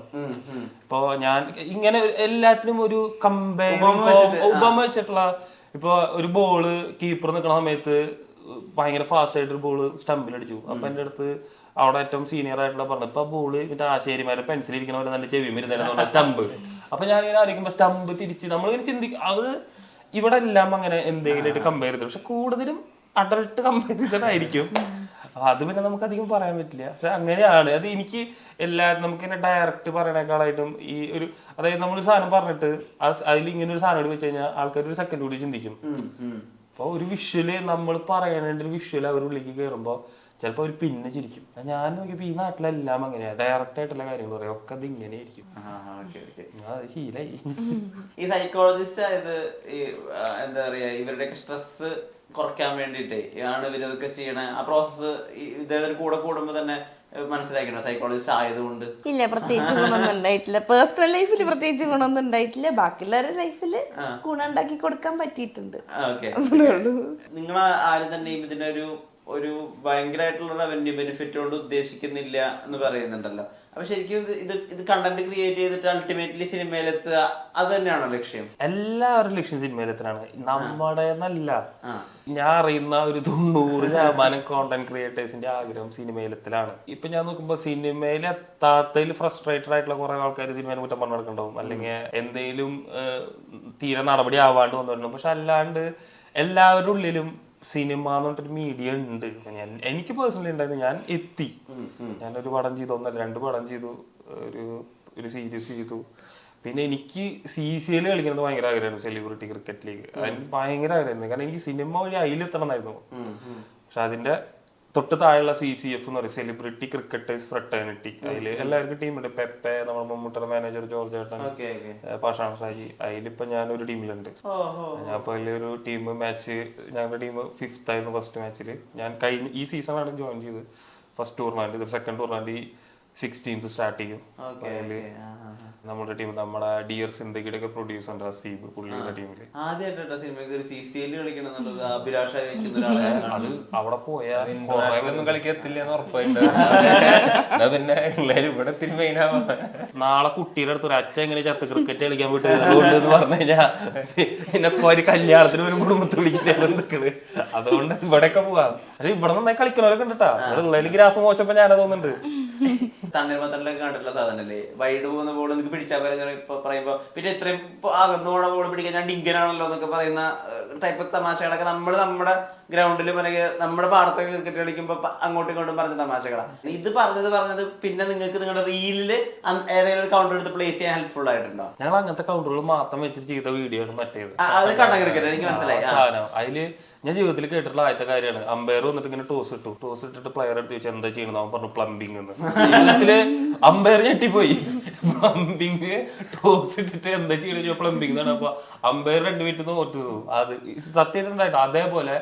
ഇപ്പൊ ഞാൻ ഇങ്ങനെ എല്ലാറ്റിനും ഒരു ഉപമ വെച്ചിട്ടുള്ള, ഇപ്പൊ ഒരു ബോള് കീപ്പർ നിൽക്കുന്ന സമയത്ത് ഭയങ്കര ഫാസ്റ്റ് ആയിട്ട് ഒരു ബോള് സ്റ്റമ്പിൽ അടിച്ചു. അപ്പൊ എന്റെ അടുത്ത് അവിടെ ഏറ്റവും സീനിയർ ആയിട്ടുള്ള പറഞ്ഞു, ഇപ്പൊ ബോള് മറ്റേ ആശേരിമാരെ പെൻസിൽ ഇരിക്കുന്ന പോലെ നല്ല ചെവി മരുന്ന് സ്റ്റമ്പ്. അപ്പൊ ഞാൻ ഇങ്ങനെ ആയിരിക്കുമ്പോ സ്റ്റമ്പ് തിരിച്ച് നമ്മളിങ്ങനെ ചിന്തിക്കും. അത് ഇവിടെ എല്ലാം അങ്ങനെ എന്തെങ്കിലും കമ്പയർ ചെയ്തു. പക്ഷെ കൂടുതലും അഡൾട്ട് കമ്പാരിസൺ ആയിരിക്കും. അത് പിന്നെ നമുക്ക് അധികം പറയാൻ പറ്റില്ല. പക്ഷെ അങ്ങനെയാണ് അത്. എനിക്ക് നമുക്ക് ഇങ്ങനെ ഡയറക്റ്റ് പറയണേക്കാളായിട്ടും ഈ ഒരു, അതായത് നമ്മളൊരു സാധനം പറഞ്ഞിട്ട് അതിൽ ഇങ്ങനെ ഒരു സാധനം വെച്ച് കഴിഞ്ഞാൽ ആൾക്കാർ ഒരു സെക്കൻഡ് കൂടി ചിന്തിക്കും. അപ്പൊ ഒരു വിഷ്വല് നമ്മൾ പറയണേണ്ട ഒരു വിഷ്വല് അവരുടെ ഉള്ളിലേക്ക് കയറുമ്പോ ചിലപ്പോ അവര് പിന്നെ ചിരിക്കും. ഞാൻ നോക്കിയപ്പോ ഈ നാട്ടിലെല്ലാം അങ്ങനെയാ, ഡയറക്റ്റ് ആയിട്ടുള്ള കാര്യങ്ങൾ പറയാം. ഒക്കെ അത് ഇങ്ങനെ ആയിരിക്കും. അത് ശീലായി. ഈ സൈക്കോളജിസ്റ്റ് ആയത് എന്താ പറയാ, ഇവരുടെയൊക്കെ സ്ട്രെസ് കുറയ്ക്കാൻ വേണ്ടിട്ടേ ആണ് ഇവരതൊക്കെ ചെയ്യണേ. ആ പ്രോസസ്സ് ഇദ്ദേഹത്തിന് കൂടെ കൂടുമ്പോ തന്നെ മനസ്സിലാക്കണം സൈക്കോളജിസ്റ്റ് ആയതുകൊണ്ട്. ഇല്ല, പ്രത്യേകിച്ച് ഗുണമൊന്നും ഉണ്ടായിട്ടില്ല. പേഴ്സണൽ ലൈഫിൽ പ്രത്യേകിച്ച് ഗുണമൊന്നും ഉണ്ടായിട്ടില്ല. ബാക്കിയുള്ളവരുടെ ലൈഫിൽ ഗുണം ഉണ്ടാക്കി കൊടുക്കാൻ പറ്റിയിട്ടുണ്ട്. നിങ്ങൾ ആരും തന്നെ ഇതിന്റെ ഒരു ഭയങ്കരമായിട്ടുള്ള റവന്യൂ ബെനിഫിറ്റ് കൊണ്ട് ഉദ്ദേശിക്കുന്നില്ല എന്ന് പറയുന്നുണ്ടല്ലോ. അപ്പൊ ശരിക്കും ഇത് കണ്ടന്റ് ക്രിയേറ്റ് ചെയ്തിട്ട് അൾട്ടിമേറ്റ്ലി സിനിമയിലെത്തുക, അത് തന്നെയാണോ ലക്ഷ്യം? എല്ലാവരും ലക്ഷ്യം സിനിമയിലെത്തനാണ്. നമ്മുടെ നല്ല ഞാൻ അറിയുന്ന ഒരു 90% കോണ്ടന്റ് ക്രിയേറ്റേഴ്സിന്റെ ആഗ്രഹം സിനിമയിലെത്തലാണ്. ഇപ്പൊ ഞാൻ നോക്കുമ്പോ സിനിമയിൽ എത്താത്തതിൽ ഫ്രസ്ട്രേറ്റഡ് ആയിട്ടുള്ള കുറെ ആൾക്കാർ സിനിമയിൽ കുറ്റം പറഞ്ഞു നടക്കണ്ടാവും, അല്ലെങ്കിൽ എന്തെങ്കിലും തീരെ നടപടി ആവാണ്ട് വന്നിട്ടുണ്ടാവും. പക്ഷെ അല്ലാണ്ട് എല്ലാവരുടെ ഉള്ളിലും സിനിമ എന്ന് പറഞ്ഞിട്ടൊരു മീഡിയ ഉണ്ട്. എനിക്ക് പേഴ്സണലി ഉണ്ടായിരുന്നു. ഞാൻ എത്തി, ഞാനൊരു പടം ചെയ്തു, 2 പടം ചെയ്തു, ഒരു സീരീസ് ചെയ്തു. പിന്നെ എനിക്ക് CCL കളിക്കുന്നത് ഭയങ്കര ആഗ്രഹമായിരുന്നു, സെലിബ്രിറ്റി ക്രിക്കറ്റ് ലീഗ്. അതിന് ഭയങ്കര ആഗ്രഹമായിരുന്നു. കാരണം എനിക്ക് സിനിമ വഴി അതിലെത്തണമെന്നായിരുന്നു. പക്ഷെ അതിന്റെ തൊട്ട് താഴെയുള്ള CCF എന്ന് പറയും, സെലിബ്രിറ്റി ക്രിക്കറ്റേഴ്സ് ഫ്രട്ടേണിറ്റി. അതിൽ എല്ലാവർക്കും ടീമുണ്ട്. പെപ്പെ, നമ്മുടെ മമ്മൂട്ടിയുടെ മാനേജർ ജോർജ് ഏട്ടൻ, പാഷാൺ ഷാജി. അതിലിപ്പോ ഞാനൊരു ടീമിലുണ്ട്. അപ്പൊ അതിലൊരു ടീം മാച്ച്, ഞങ്ങളുടെ ടീം 5th ആയിരുന്നു ഫസ്റ്റ് മാച്ചില്. ഞാൻ ഈ സീസണാണ് ജോയിൻ ചെയ്ത്. First tournament, second tournament 16th start ചെയ്യും. അതില് നമ്മുടെ ടീം, നമ്മുടെ ഡിയർ സിന്ദഗിയുടെ ഒക്കെ പ്രൊഡ്യൂസർ ഉണ്ട് അസീബ്, പുള്ളിയുടെ ടീമില്. അത് അവിടെ പോയാൽ കളിക്കത്തില്ലെന്ന് ഉറപ്പായിട്ട്. പിന്നെ ഇവിടെ മെയിൻ ആവാ. നാളെ കുട്ടിയുടെ അടുത്ത് ഒരു അച്ഛൻ എങ്ങനെ ചത്ത് ക്രിക്കറ്റ് കളിക്കാൻ പോയിട്ട് എന്ന് പറഞ്ഞു കഴിഞ്ഞാൽ പിന്നെ ഒരു കല്യാണത്തിന് ഒരു കുടുംബത്തിൽ വിളിക്കുന്നത്. അതുകൊണ്ട് ഇവിടെയൊക്കെ പോവാം. പക്ഷെ ഇവിടെ നന്നായി കളിക്കണവരൊക്കെ ഉണ്ട് കേട്ടാ. ഉള്ളതിൽ ഗ്രാഫ് മോശപ്പോ ഞാനത് തോന്നുന്നുണ്ട്. തണ്ണീർമത്തനിലൊക്കെ കണ്ടിട്ടുള്ള സാധനല്ലേ, വൈഡ് പോകുന്ന ബോൾ എനിക്ക് പിടിച്ചാൽ പറയുമ്പോ പിന്നെ ഇത്രയും അകന്നു പോണ ബോൾ പിടിക്കാൻ ഞാൻ ഡിങ്കനാണല്ലോ എന്നൊക്കെ പറയുന്ന ടൈപ്പ് തമാശകളൊക്കെ നമ്മുടെ ഗ്രൗണ്ടിൽ നമ്മുടെ പാടത്തൊക്കെ ക്രിക്കറ്റ് കളിക്കുമ്പോ അങ്ങോട്ടും ഇങ്ങോട്ടും പറഞ്ഞ തമാശകളാണ്. ഇത് പറഞ്ഞത് പിന്നെ നിങ്ങൾക്ക് നിങ്ങളുടെ റീലില് ഏതെങ്കിലും ഒരു കൗണ്ടർ എടുത്ത് പ്ലേസ് ചെയ്യാൻ ഹെൽപ്ഫുൾ ആയിട്ടുണ്ടോ? ഞങ്ങൾ അങ്ങനത്തെ കൗണ്ടറുകൾ മാത്രം വെച്ചിട്ട് ചെയ്ത വീഡിയോ ആണ് മറ്റേത്. അത് കണ്ട ക്രിക്കറ്റ് എനിക്ക് മനസ്സിലായി. അതില് ഞാൻ ജീവിതത്തിൽ കേട്ടിട്ടുള്ള ആദ്യത്തെ കാര്യമാണ്, അമ്പയർ വന്നിട്ട് ഇങ്ങനെ ടോസ് ഇട്ടിട്ട് പ്ലെയർ എടുത്ത് ചോദിച്ചാൽ എന്താ ചെയ്യണം, അവൻ പറഞ്ഞു പ്ലംബിംഗ് എന്ന്. ജീവിതത്തില് അമ്പയർ ഞെട്ടിപ്പോയി. പ്ലംബിംഗ് ടോസ് ഇട്ടിട്ട് എന്താ ചെയ്യണ പ്ലംബിംഗ് എന്നാണ്. അപ്പൊ അമ്പയർ 2 മിനിറ്റ് തോറ്റു. അത് സത്യമായിട്ടുണ്ടായിട്ട് അതേപോലെ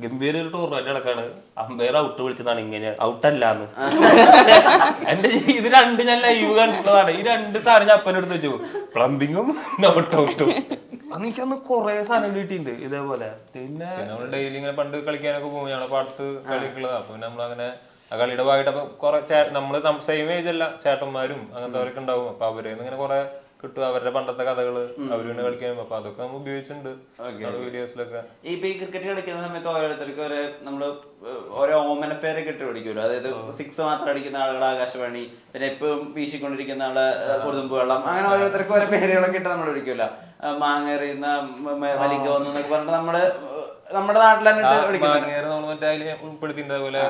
ഗംഭീര ഒരു ടൂർണമെന്റ് നടക്കാണ്, അമ്പയർ ഔട്ട് വിളിച്ചതാണ്, ഇങ്ങനെ ഔട്ടല്ലാന്ന്. എന്റെ ഇത് 2 ഞാൻ ലൈവ് കണ്ടിട്ടുള്ളതാണ്. ഈ 2 സാധനം ഞാൻ അപ്പനെടുത്ത് വെച്ചു, പ്ലംബിങ്ങും ഔട്ടും. എനിക്കന്ന് കൊറേ സാധനം കിട്ടിയിട്ടുണ്ട് ഇതേപോലെ. പിന്നെ നമ്മള് ഡെയിലി ഇങ്ങനെ പണ്ട് കളിക്കാനൊക്കെ പോകും, ഞങ്ങളുടെ പാടത്ത് കളിക്കുള്ളത്. അപ്പൊ പിന്നെ നമ്മളങ്ങനെ ആ കളിയുടെ ഭാഗമായിട്ട് അപ്പൊ കുറെ നമ്മള് സെയിം ഏജ് അല്ല ചേട്ടന്മാരും അങ്ങനത്തെ അവരൊക്കെ ഉണ്ടാവും. അപ്പൊ അവരെ ഇങ്ങനെ കുറെ കിട്ടും, അവരുടെ പണ്ടത്തെ കഥകള് അവര് പിന്നെ കളിക്കാനും. അപ്പൊ അതൊക്കെ നമ്മൾ ഉപയോഗിച്ചിട്ടുണ്ട് വീഡിയോസിലൊക്കെ. ഇപ്പൊ ഈ ക്രിക്കറ്റ് കളിക്കുന്ന സമയത്ത് ഓരോരുത്തർക്ക് നമ്മള് ഓരോ ഓമന പേരൊക്കെ ഇട്ട് പിടിക്കുമല്ലോ. അതായത് 6 മാത്രം അടിക്കുന്ന ആളുകൾ ആകാശവാണി, പിന്നെ എപ്പോഴും വീശിക്കൊണ്ടിരിക്കുന്ന ആള് കൊതുമ്പ് വെള്ളം, അങ്ങനെ ഓരോരുത്തർക്ക് ഓരോ പേരുകളൊക്കെ ഇട്ട് നമ്മൾ വിളിക്കുമല്ലോ. മാങ്ങേറിയുന്ന വലിക്കോന്ന് എന്നൊക്കെ പറഞ്ഞിട്ട് നമ്മള് നമ്മുടെ നാട്ടിൽ നമ്മൾ മറ്റേ അതിൽ ഉൾപ്പെടുത്തിണ്ട്. അതുപോലെ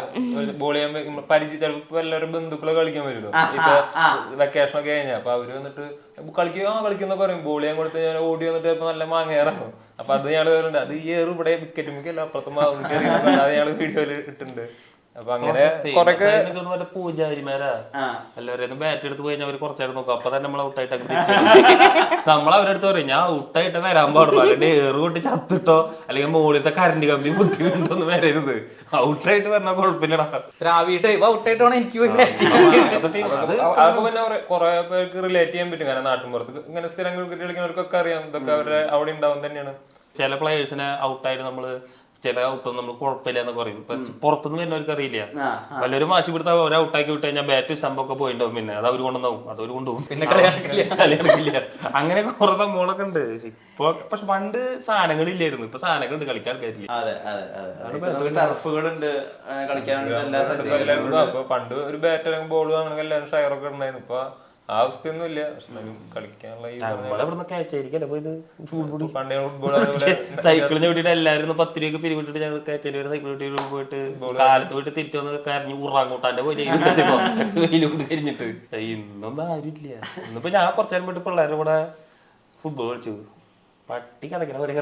ബോൾ ചെയ്യാൻ പരിചയം ചിലപ്പോ എല്ലാവരും ബന്ധുക്കളെ കളിക്കാൻ വരുമല്ലോ. ഇപ്പൊ വെക്കേഷൻ ഒക്കെ കഴിഞ്ഞാൽ അപ്പൊ അവര് വന്നിട്ട് കളിക്കുന്നൊക്കെ പറയും. ബോൾ ചെയ്യാൻ കൊടുത്ത് ഞാൻ ഓടി വന്നിട്ട് ഇപ്പൊ നല്ല മാങ്ങേറാവും. അപ്പൊ അത് ഞങ്ങള് പറയുന്നുണ്ട്, അത് ഈ ഏറ് ഇവിടെ വിക്കറ്റ് മിക്കല്ല അപ്പുറത്തും അത് ഞങ്ങള് വീഡിയോയില് ഇട്ടിട്ടുണ്ട്. അപ്പൊ അങ്ങനെ കൊറേ പൂജാരിമാരാ എല്ലാവരും ബാറ്റ് എടുത്ത് പോയി അവര് കുറച്ചേരം നോക്കും. അപ്പൊ തന്നെ നമ്മൾ ഔട്ടായിട്ട് നമ്മളവരടുത്ത് പറയും ഞാൻ ഔട്ടായിട്ട് വരാൻ പാടുള്ളൂ, അല്ലെങ്കിൽ ഏറ് കൊട്ടി ചത്തിട്ടോ അല്ലെങ്കിൽ മുകളിലത്തെ കറണ്ട് കമ്പി പൊട്ടി വീണ്ടൊന്നും വരരുത്. ഔട്ടായിട്ട് വന്നാൽ കുഴപ്പമില്ലടാ. എനിക്ക് അതൊക്കെ പിന്നെ കുറെ പേർക്ക് റിലേറ്റ് ചെയ്യാൻ പറ്റും. കാരണം നാട്ടിൻപുറത്ത് ഇങ്ങനെ സ്ഥിരം ക്രിക്കറ്റ് കളിക്കുന്നവർക്കൊക്കെ അറിയാം, ഇതൊക്കെ അവരുടെ അവിടെ ഉണ്ടാവും തന്നെയാണ്. ചില പ്ലേയേഴ്സിനെ ഔട്ടായിട്ട് നമ്മള് ചില ഔട്ടൊന്നും നമ്മൾ കുഴപ്പമില്ല എന്ന് പറയും. ഇപ്പൊ പുറത്തുനിന്ന് വരുന്നവർക്ക് അറിയില്ല. പലരും വാശി പിടുത്ത അവരെ ഔട്ടാക്കി വിട്ട് കഴിഞ്ഞാൽ ബാറ്റ് സ്റ്റമ്പൊക്കെ പോയിട്ടുണ്ടാവും. പിന്നെ അത് അവര് കൊണ്ടുവന്നാവും, അതവര് കൊണ്ടുപോകും, പിന്നെ കളിയാക്കില്ല. അങ്ങനെ കുറെ സംഭവങ്ങളൊക്കെ ഉണ്ട്. ഇപ്പൊ പക്ഷെ പണ്ട് സാധനങ്ങളില്ലായിരുന്നു, ഇപ്പൊ സാധനങ്ങളുണ്ട് കളിക്കാൻ ആൾക്കാരില്ല. ടർഫുകളുണ്ട് കളിക്കാനുള്ള. അപ്പൊ പണ്ട് ഒരു ബാറ്റ് അല്ലെങ്കിൽ ബോൾ വാങ്ങണമെങ്കിൽ എല്ലാവരും ഷെയറൊക്കെ ഉണ്ടായിരുന്നു. ഇപ്പൊ ആ അവസ്ഥയൊന്നും ഇല്ല. കളിക്കാനുള്ള സൈക്കിളിന് വേണ്ടിട്ട് എല്ലാവരും 10 രൂപയ്ക്ക് പിരിവിട്ടിട്ട് ഞങ്ങൾ കയറ്റേരി വരെ സൈക്കിൾ പോയിട്ട് കാലത്ത് പോയിട്ട് തിരിച്ചു വന്ന് കരഞ്ഞ് ഉറാങ്ങൂട്ടാന്റെ പോലെ വെയിലുകൊണ്ട് കരിഞ്ഞിട്ട്. ഇന്നൊന്നും ആരുമില്ല. ഇന്നിപ്പോ ഞാൻ കുറച്ചു നേരം പോയിട്ട് പിള്ളേരുടെ കൂടെ ഫുട്ബോൾ കളിച്ചു. പട്ടി കഥക്കണ പോലെ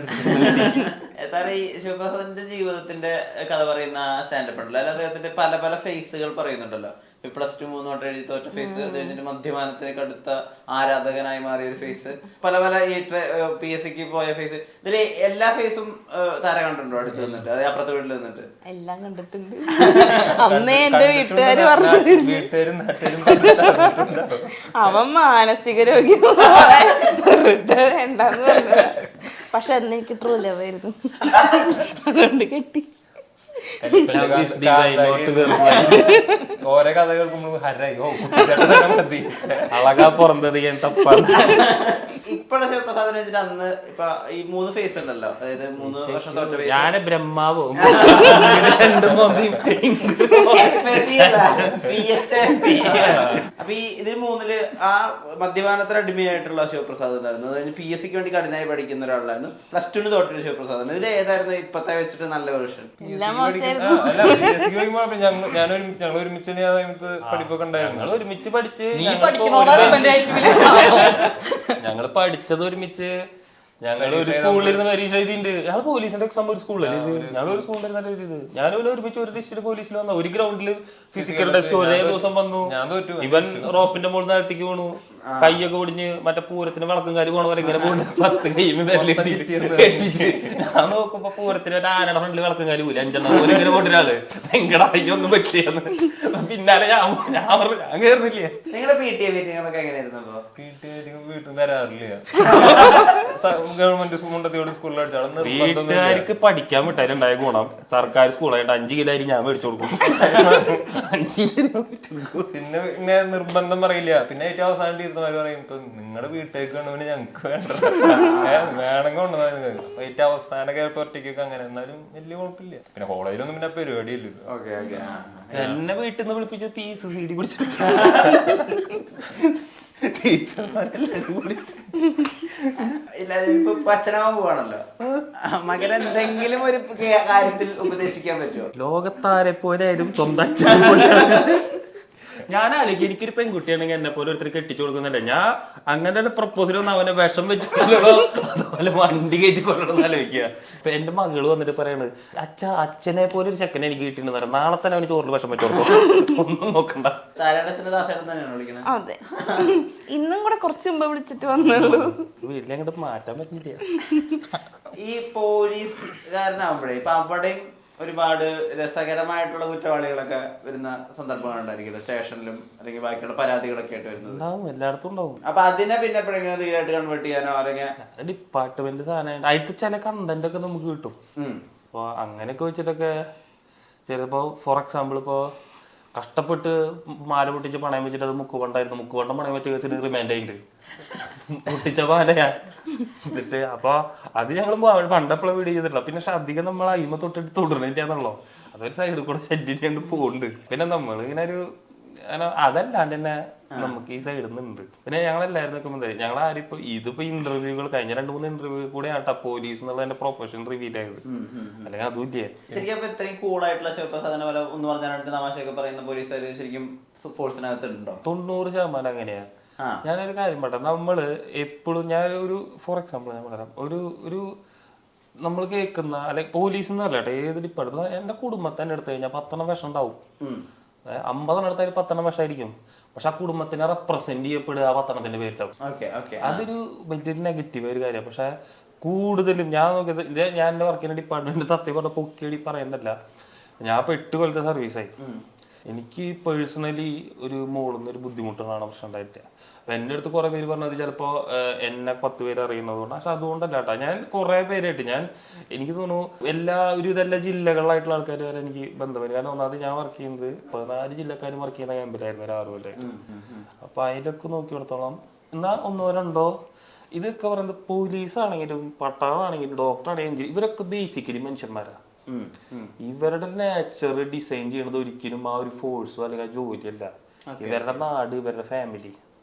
ഈ ശിവപ്രസാദിന്റെ ജീവിതത്തിന്റെ കഥ പറയുന്ന സ്റ്റാൻഡപ്പ് ഉണ്ടല്ലോ, അല്ല അദ്ദേഹത്തിന്റെ പല പല ഫേസുകൾ പറയുന്നുണ്ടല്ലോ. +2 3 തൊട്ട് എഴുതി തോറ്റ ഫേസ്, അദ്ദേഹത്തിന്റെ മദ്യപാനത്തിന് കടുത്ത ആരാധകനായി മാറിയ ഒരു ഫേസ്, പല പല ഈ PSCക്ക് പോയ ഫേസ്. ഇതില് എല്ലാ ഫേസും താര കണ്ടിട്ടുണ്ടോ അടുത്ത് നിന്നിട്ട്, അതെ അപ്പുറത്തെ വീട്ടിൽ നിന്നിട്ട്? എല്ലാം കണ്ടിട്ടുണ്ട്. അന്നേ എന്റെ വീട്ടുകാര് പറഞ്ഞു അവൻ മാനസിക രോഗി വേണ്ടെന്ന് പറഞ്ഞു. പക്ഷെ അന്ന് എനിക്ക് ട്രൂ ലവായിരുന്നു, അതുകൊണ്ട് കെട്ടി. ഓരോ കഥ കേൾക്കുമ്പോൾ അളകാ പുറന്തത് ഞാൻ തപ്പാണ്. ഇപ്പോഴത്തെ ശിവപ്രസാദിനെ വെച്ചിട്ട് അന്ന് ഇപ്പൊ ഈ 3 ഫേസ് ഉണ്ടല്ലോ, അതായത് 3 വർഷം തോറ്റ ഫേസ്. ഞാന് ബ്രഹ്മാവോ അപ്പൊ ഈ ഇതിൽ 3-ല് ആ മദ്യപാനത്തിന് അടിമയായിട്ടുള്ള ശിവപ്രസാദ് ഉണ്ടായിരുന്നു. അതായത് PSCക്ക് വേണ്ടി കഠിനമായി പഠിക്കുന്ന ഒരാളായിരുന്നു. +2 തോറ്റൊരു ശിവപ്രസാദ്. ഇതിൽ ഏതായിരുന്നു ഇപ്പത്തെ വെച്ചിട്ട് നല്ല വേർഷൻ? ഞങ്ങൾ ഒരുമിച്ച് പഠിപ്പൊക്കെ ഉണ്ടായിരുന്നു. ഞങ്ങൾ ഒരുമിച്ച് പഠിച്ച് ഞങ്ങള് പഠിച്ചത് ഒരുമിച്ച്. ഞങ്ങൾ ഒരു സ്കൂളിലിരുന്ന് പരീക്ഷ എഴുതിയിട്ടുണ്ട്. ഞങ്ങൾ പോലീസിന്റെ എക്സാം ഒരു സ്കൂളിൽ ഞങ്ങൾ ഒരു സ്കൂളിൽ എഴുതിയത്. ഞാനും ഒരുമിച്ച് ഒരു ഡിസ്ട്രിക്ട് പോലീസിൽ വന്ന ഒരു ഗ്രൗണ്ടില് ഫിസിക്കൽ ടെസ്റ്റ് ഒരേ ദിവസം വന്നു. ഇവൻ റോപ്പിന്റെ മുകളിൽ നിലത്തേക്ക് വീണു, കൈയൊക്കെ ഒടിഞ്ഞ് മറ്റേ പൂരത്തിന് വിളക്കും കാര്യം പോണ പോലെ ഇങ്ങനെ പോയിട്ട് 10 കൈമ കെട്ടിട്ട് ഞാൻ നോക്കുമ്പോ പൂരത്തിന് ഒരു ആനയുടെ ഫ്രണ്ടിൽ വിളക്കും കാര്യം പോലും 5 എണ്ണം ഇങ്ങനെ പോട്ടൊരാള് എങ്കടാ അയ്യൊന്നും പറ്റിയെന്ന്. പിന്നാലെ ഞാൻ കേറുന്നില്ലേ. നിങ്ങളുടെ PTA മീറ്റിങ്ങുകളൊക്കെ എങ്ങനെയായിരുന്നു? വീട്ടിൽ നിന്ന് വരാറില്ല. ഗവൺമെന്റ് സ്കൂളിൽ വീട്ടുകാർക്ക് പഠിക്കാൻ വിട്ടാലുണ്ടായ ഗുണം സർക്കാർ സ്കൂളായിട്ട് 5 കിലോ അരി ഞാൻ മേടിച്ചു കൊടുക്കും. പിന്നെ ഇങ്ങനെ നിർബന്ധം പറയില്ല. പിന്നെ ഏറ്റവും അവസാനം ടീച്ചർമാര് പറയും നിങ്ങളുടെ വീട്ടിലേക്ക് വേണമെങ്കിൽ ഞങ്ങൾക്ക് വേണ്ട വേണമെങ്കിൽ കൊണ്ടുവന്നാൽ ഏറ്റവും അവസാന കേൾപ്പ് ഒറ്റയ്ക്കൊക്കെ അങ്ങനെ. എന്നാലും വലിയ കുഴപ്പമില്ല. പിന്നെ കോളേജിലൊന്നും പിന്നെ പരിപാടിയില്ലല്ലോ. എന്നെ വീട്ടിൽ നിന്ന് വിളിപ്പിച്ച് പീസ് CD പിടിച്ചിട്ട് ഇപ്പൊ അച്ഛനാവാൻ പോവാണല്ലോ, മകൻ എന്തെങ്കിലും ഒരു കാര്യത്തിൽ ഉപദേശിക്കാൻ പറ്റുമോ? ലോകത്താരെ പോലെയായാലും സ്വന്തം അച്ഛൻ. ഞാൻ ആലോചിക്കും എനിക്കൊരു പെൺകുട്ടിയാണെങ്കിൽ എന്നെ പോലെ ഒരുത്തർ കെട്ടിച്ചു കൊടുക്കുന്നുണ്ട്. ഞാൻ അങ്ങനെ പ്രപ്പോസൽ വന്ന് അവനെ വിഷം വെച്ചിട്ടുള്ളോ അതുപോലെ വണ്ടി കയറ്റി കൊള്ളണമെന്ന് ആലോചിക്കുക. ഇപ്പൊ എന്റെ മകള് വന്നിട്ട് പറയണത് അച്ഛനെ പോലെ ഒരു ചെക്കനെ എനിക്ക് കിട്ടിയെന്ന് പറയാം. നാളെ തന്നെ അവന് ചോറിൽ വിഷം വെച്ചു കൊടുക്കും, ഒന്നും നോക്കണ്ട. അതെ, ഇന്നും കൂടെ കുറച്ച് മുമ്പ് വിളിച്ചിട്ട് വന്നുള്ളൂ. വീട്ടിലെ അങ്ങോട്ട് മാറ്റാൻ പറ്റില്ല. ഈ പോലീസുകാരനാവുമ്പോഴേ ഇപ്പൊ അവിടെയും ഒരുപാട് രസകരമായിട്ടുള്ള കുറ്റവാളികളൊക്കെ വരുന്ന സന്ദർഭങ്ങൾ ഉണ്ടായിരിക്കും സ്റ്റേഷനിലും, അല്ലെങ്കിൽ ബാക്കിയുള്ള പരാതികളൊക്കെ ആയിട്ട് വരുന്നത് എല്ലായിടത്തും ഉണ്ടാവും. അപ്പൊ അതിനെ പിന്നെ എപ്പോഴെങ്കിലും റീലായിട്ട് കൺവേർട്ട് ചെയ്യാനോ അല്ലെങ്കിൽ ഡിപ്പാർട്ട്മെന്റ് സാധനം അതിലത്തെ ചില കണ്ടന്റ് ഒക്കെ നമുക്ക് കിട്ടും. അപ്പൊ അങ്ങനെയൊക്കെ വെച്ചിട്ടൊക്കെ ചിലപ്പോ ഫോർ എക്സാമ്പിൾ ഇപ്പോ കഷ്ടപ്പെട്ട് മാല പൊട്ടിച്ച് പണയം വെച്ചിട്ട് അത് മുക്കുകൊണ്ടായിരുന്നു. മുക്കുകൊണ്ടം പണയം വെച്ച കേസിന് റിമാൻഡ് ആയിട്ട് പൊട്ടിച്ച മാലയാ. എന്നിട്ട് അപ്പൊ അത് ഞങ്ങൾ പണ്ടെപ്പോഴും വീഡിയോ ചെയ്തിട്ടില്ല. പിന്നെ പക്ഷെ അധികം നമ്മൾ അയിമ തൊട്ടിട്ട് തുടർന്നിട്ടാണല്ലോ, അതൊരു സൈഡിൽ കൂടെ ഷെഡിട്ട് പോകുന്നുണ്ട്. പിന്നെ നമ്മൾ ഇങ്ങനെ ഒരു അതല്ലാണ്ട് തന്നെ നമുക്ക് ഈ സൈഡിൽ നിന്നുണ്ട്. പിന്നെ ഞങ്ങളെല്ലാവരും നിൽക്കുമ്പോൾ ഞങ്ങൾ ആരിപ്പോ ഇതിപ്പോ ഇന്റർവ്യൂകൾ കഴിഞ്ഞ 2-3 ഇന്റർവ്യൂ കൂടെ ആട്ടാ പോലീസ് എന്നുള്ള എന്റെ പ്രൊഫഷൻ റിവീൽ ആയത്. അല്ലെങ്കിൽ അതും ഇല്ലേ. ശരിക്കും അപ്പൊ ഇത്രയും കൂളായിട്ടുള്ള ശിവപ്രസാദിനെ പോലെ ഒന്ന് പറഞ്ഞാൽ തമാശയൊക്കെ പറയുന്ന പോലീസുകാർ ശരിക്കും ഫോഴ്സിനകത്ത് ഉണ്ടോ? 90% അങ്ങനെയാ. ഞാനൊരു കാര്യം പറയട്ടെ, നമ്മള് എപ്പോഴും ഞാൻ ഒരു ഫോർ എക്സാമ്പിൾ ഞാൻ പറയാം. ഒരു നമ്മൾ കേൾക്കുന്ന അല്ലെങ്കിൽ പോലീസ് എന്ന് പറയട്ടെ, ഏത് ഡിപ്പാർട്ട്മെന്റ്, എന്റെ കുടുംബത്തെ തന്നെ എടുത്തു കഴിഞ്ഞാൽ 10 വർഷം ഉണ്ടാവും. 50 എടുത്താൽ 10 വർഷമായിരിക്കും. പക്ഷെ ആ കുടുംബത്തിനെ റെപ്രസെന്റ് ചെയ്യപ്പെടുക 10 പേരിട്ടാവും. അതൊരു വലിയൊരു നെഗറ്റീവ് ഒരു കാര്യമാണ്. പക്ഷെ കൂടുതലും ഞാൻ നോക്കിയത് ഞാൻ എന്റെ വർക്കിന്റെ ഡിപ്പാർട്ട്മെന്റ് സത്യം പറഞ്ഞ പൊക്കിയടി പറയുന്നില്ല. ഞാൻ ഇപ്പൊ 8 കൊല്ലത്തെ സർവീസായി. എനിക്ക് പേഴ്സണലി ഒരു മോളിന്ന് ഒരു ബുദ്ധിമുട്ടാണ് പ്രശ്നം ഉണ്ടായിട്ട്. അപ്പൊ എന്റെ അടുത്ത് കുറെ പേര് പറഞ്ഞത് ചിലപ്പോ എന്നെ 10 പേര് അറിയുന്നതുകൊണ്ട്. പക്ഷെ അതുകൊണ്ടല്ല കേട്ടോ, ഞാൻ കുറെ പേരായിട്ട് എനിക്ക് തോന്നുന്നു ഇതെല്ലാ ജില്ലകളിലായിട്ടുള്ള ആൾക്കാർ വരെ എനിക്ക് ബന്ധപ്പെട്ട്. കാരണം ഒന്നാമത് ഞാൻ വർക്ക് ചെയ്യുന്നത് 14 ജില്ലക്കാരും വർക്ക് ചെയ്യുന്ന ക്യാമ്പിലായിരുന്നു ഒരു 6 കൊല്ലമായിട്ട്. അപ്പൊ അതിലൊക്കെ നോക്കിയെടുത്തോളം എന്നാ 1-2 ഇതൊക്കെ പറയുന്നത് പോലീസ് ആണെങ്കിലും പട്ടാളാണെങ്കിലും ഡോക്ടറാണെങ്കിലും ഇവരൊക്കെ ബേസിക്കലി മനുഷ്യന്മാരാ. ഇവരുടെ നേച്ചർ ഡിസൈൻ ചെയ്യണത് ഒരിക്കലും ആ ഒരു ഫോഴ്സോ അല്ലെങ്കിൽ ആ ജോലിയല്ല. ഇവരുടെ നാട്, ഇവരുടെ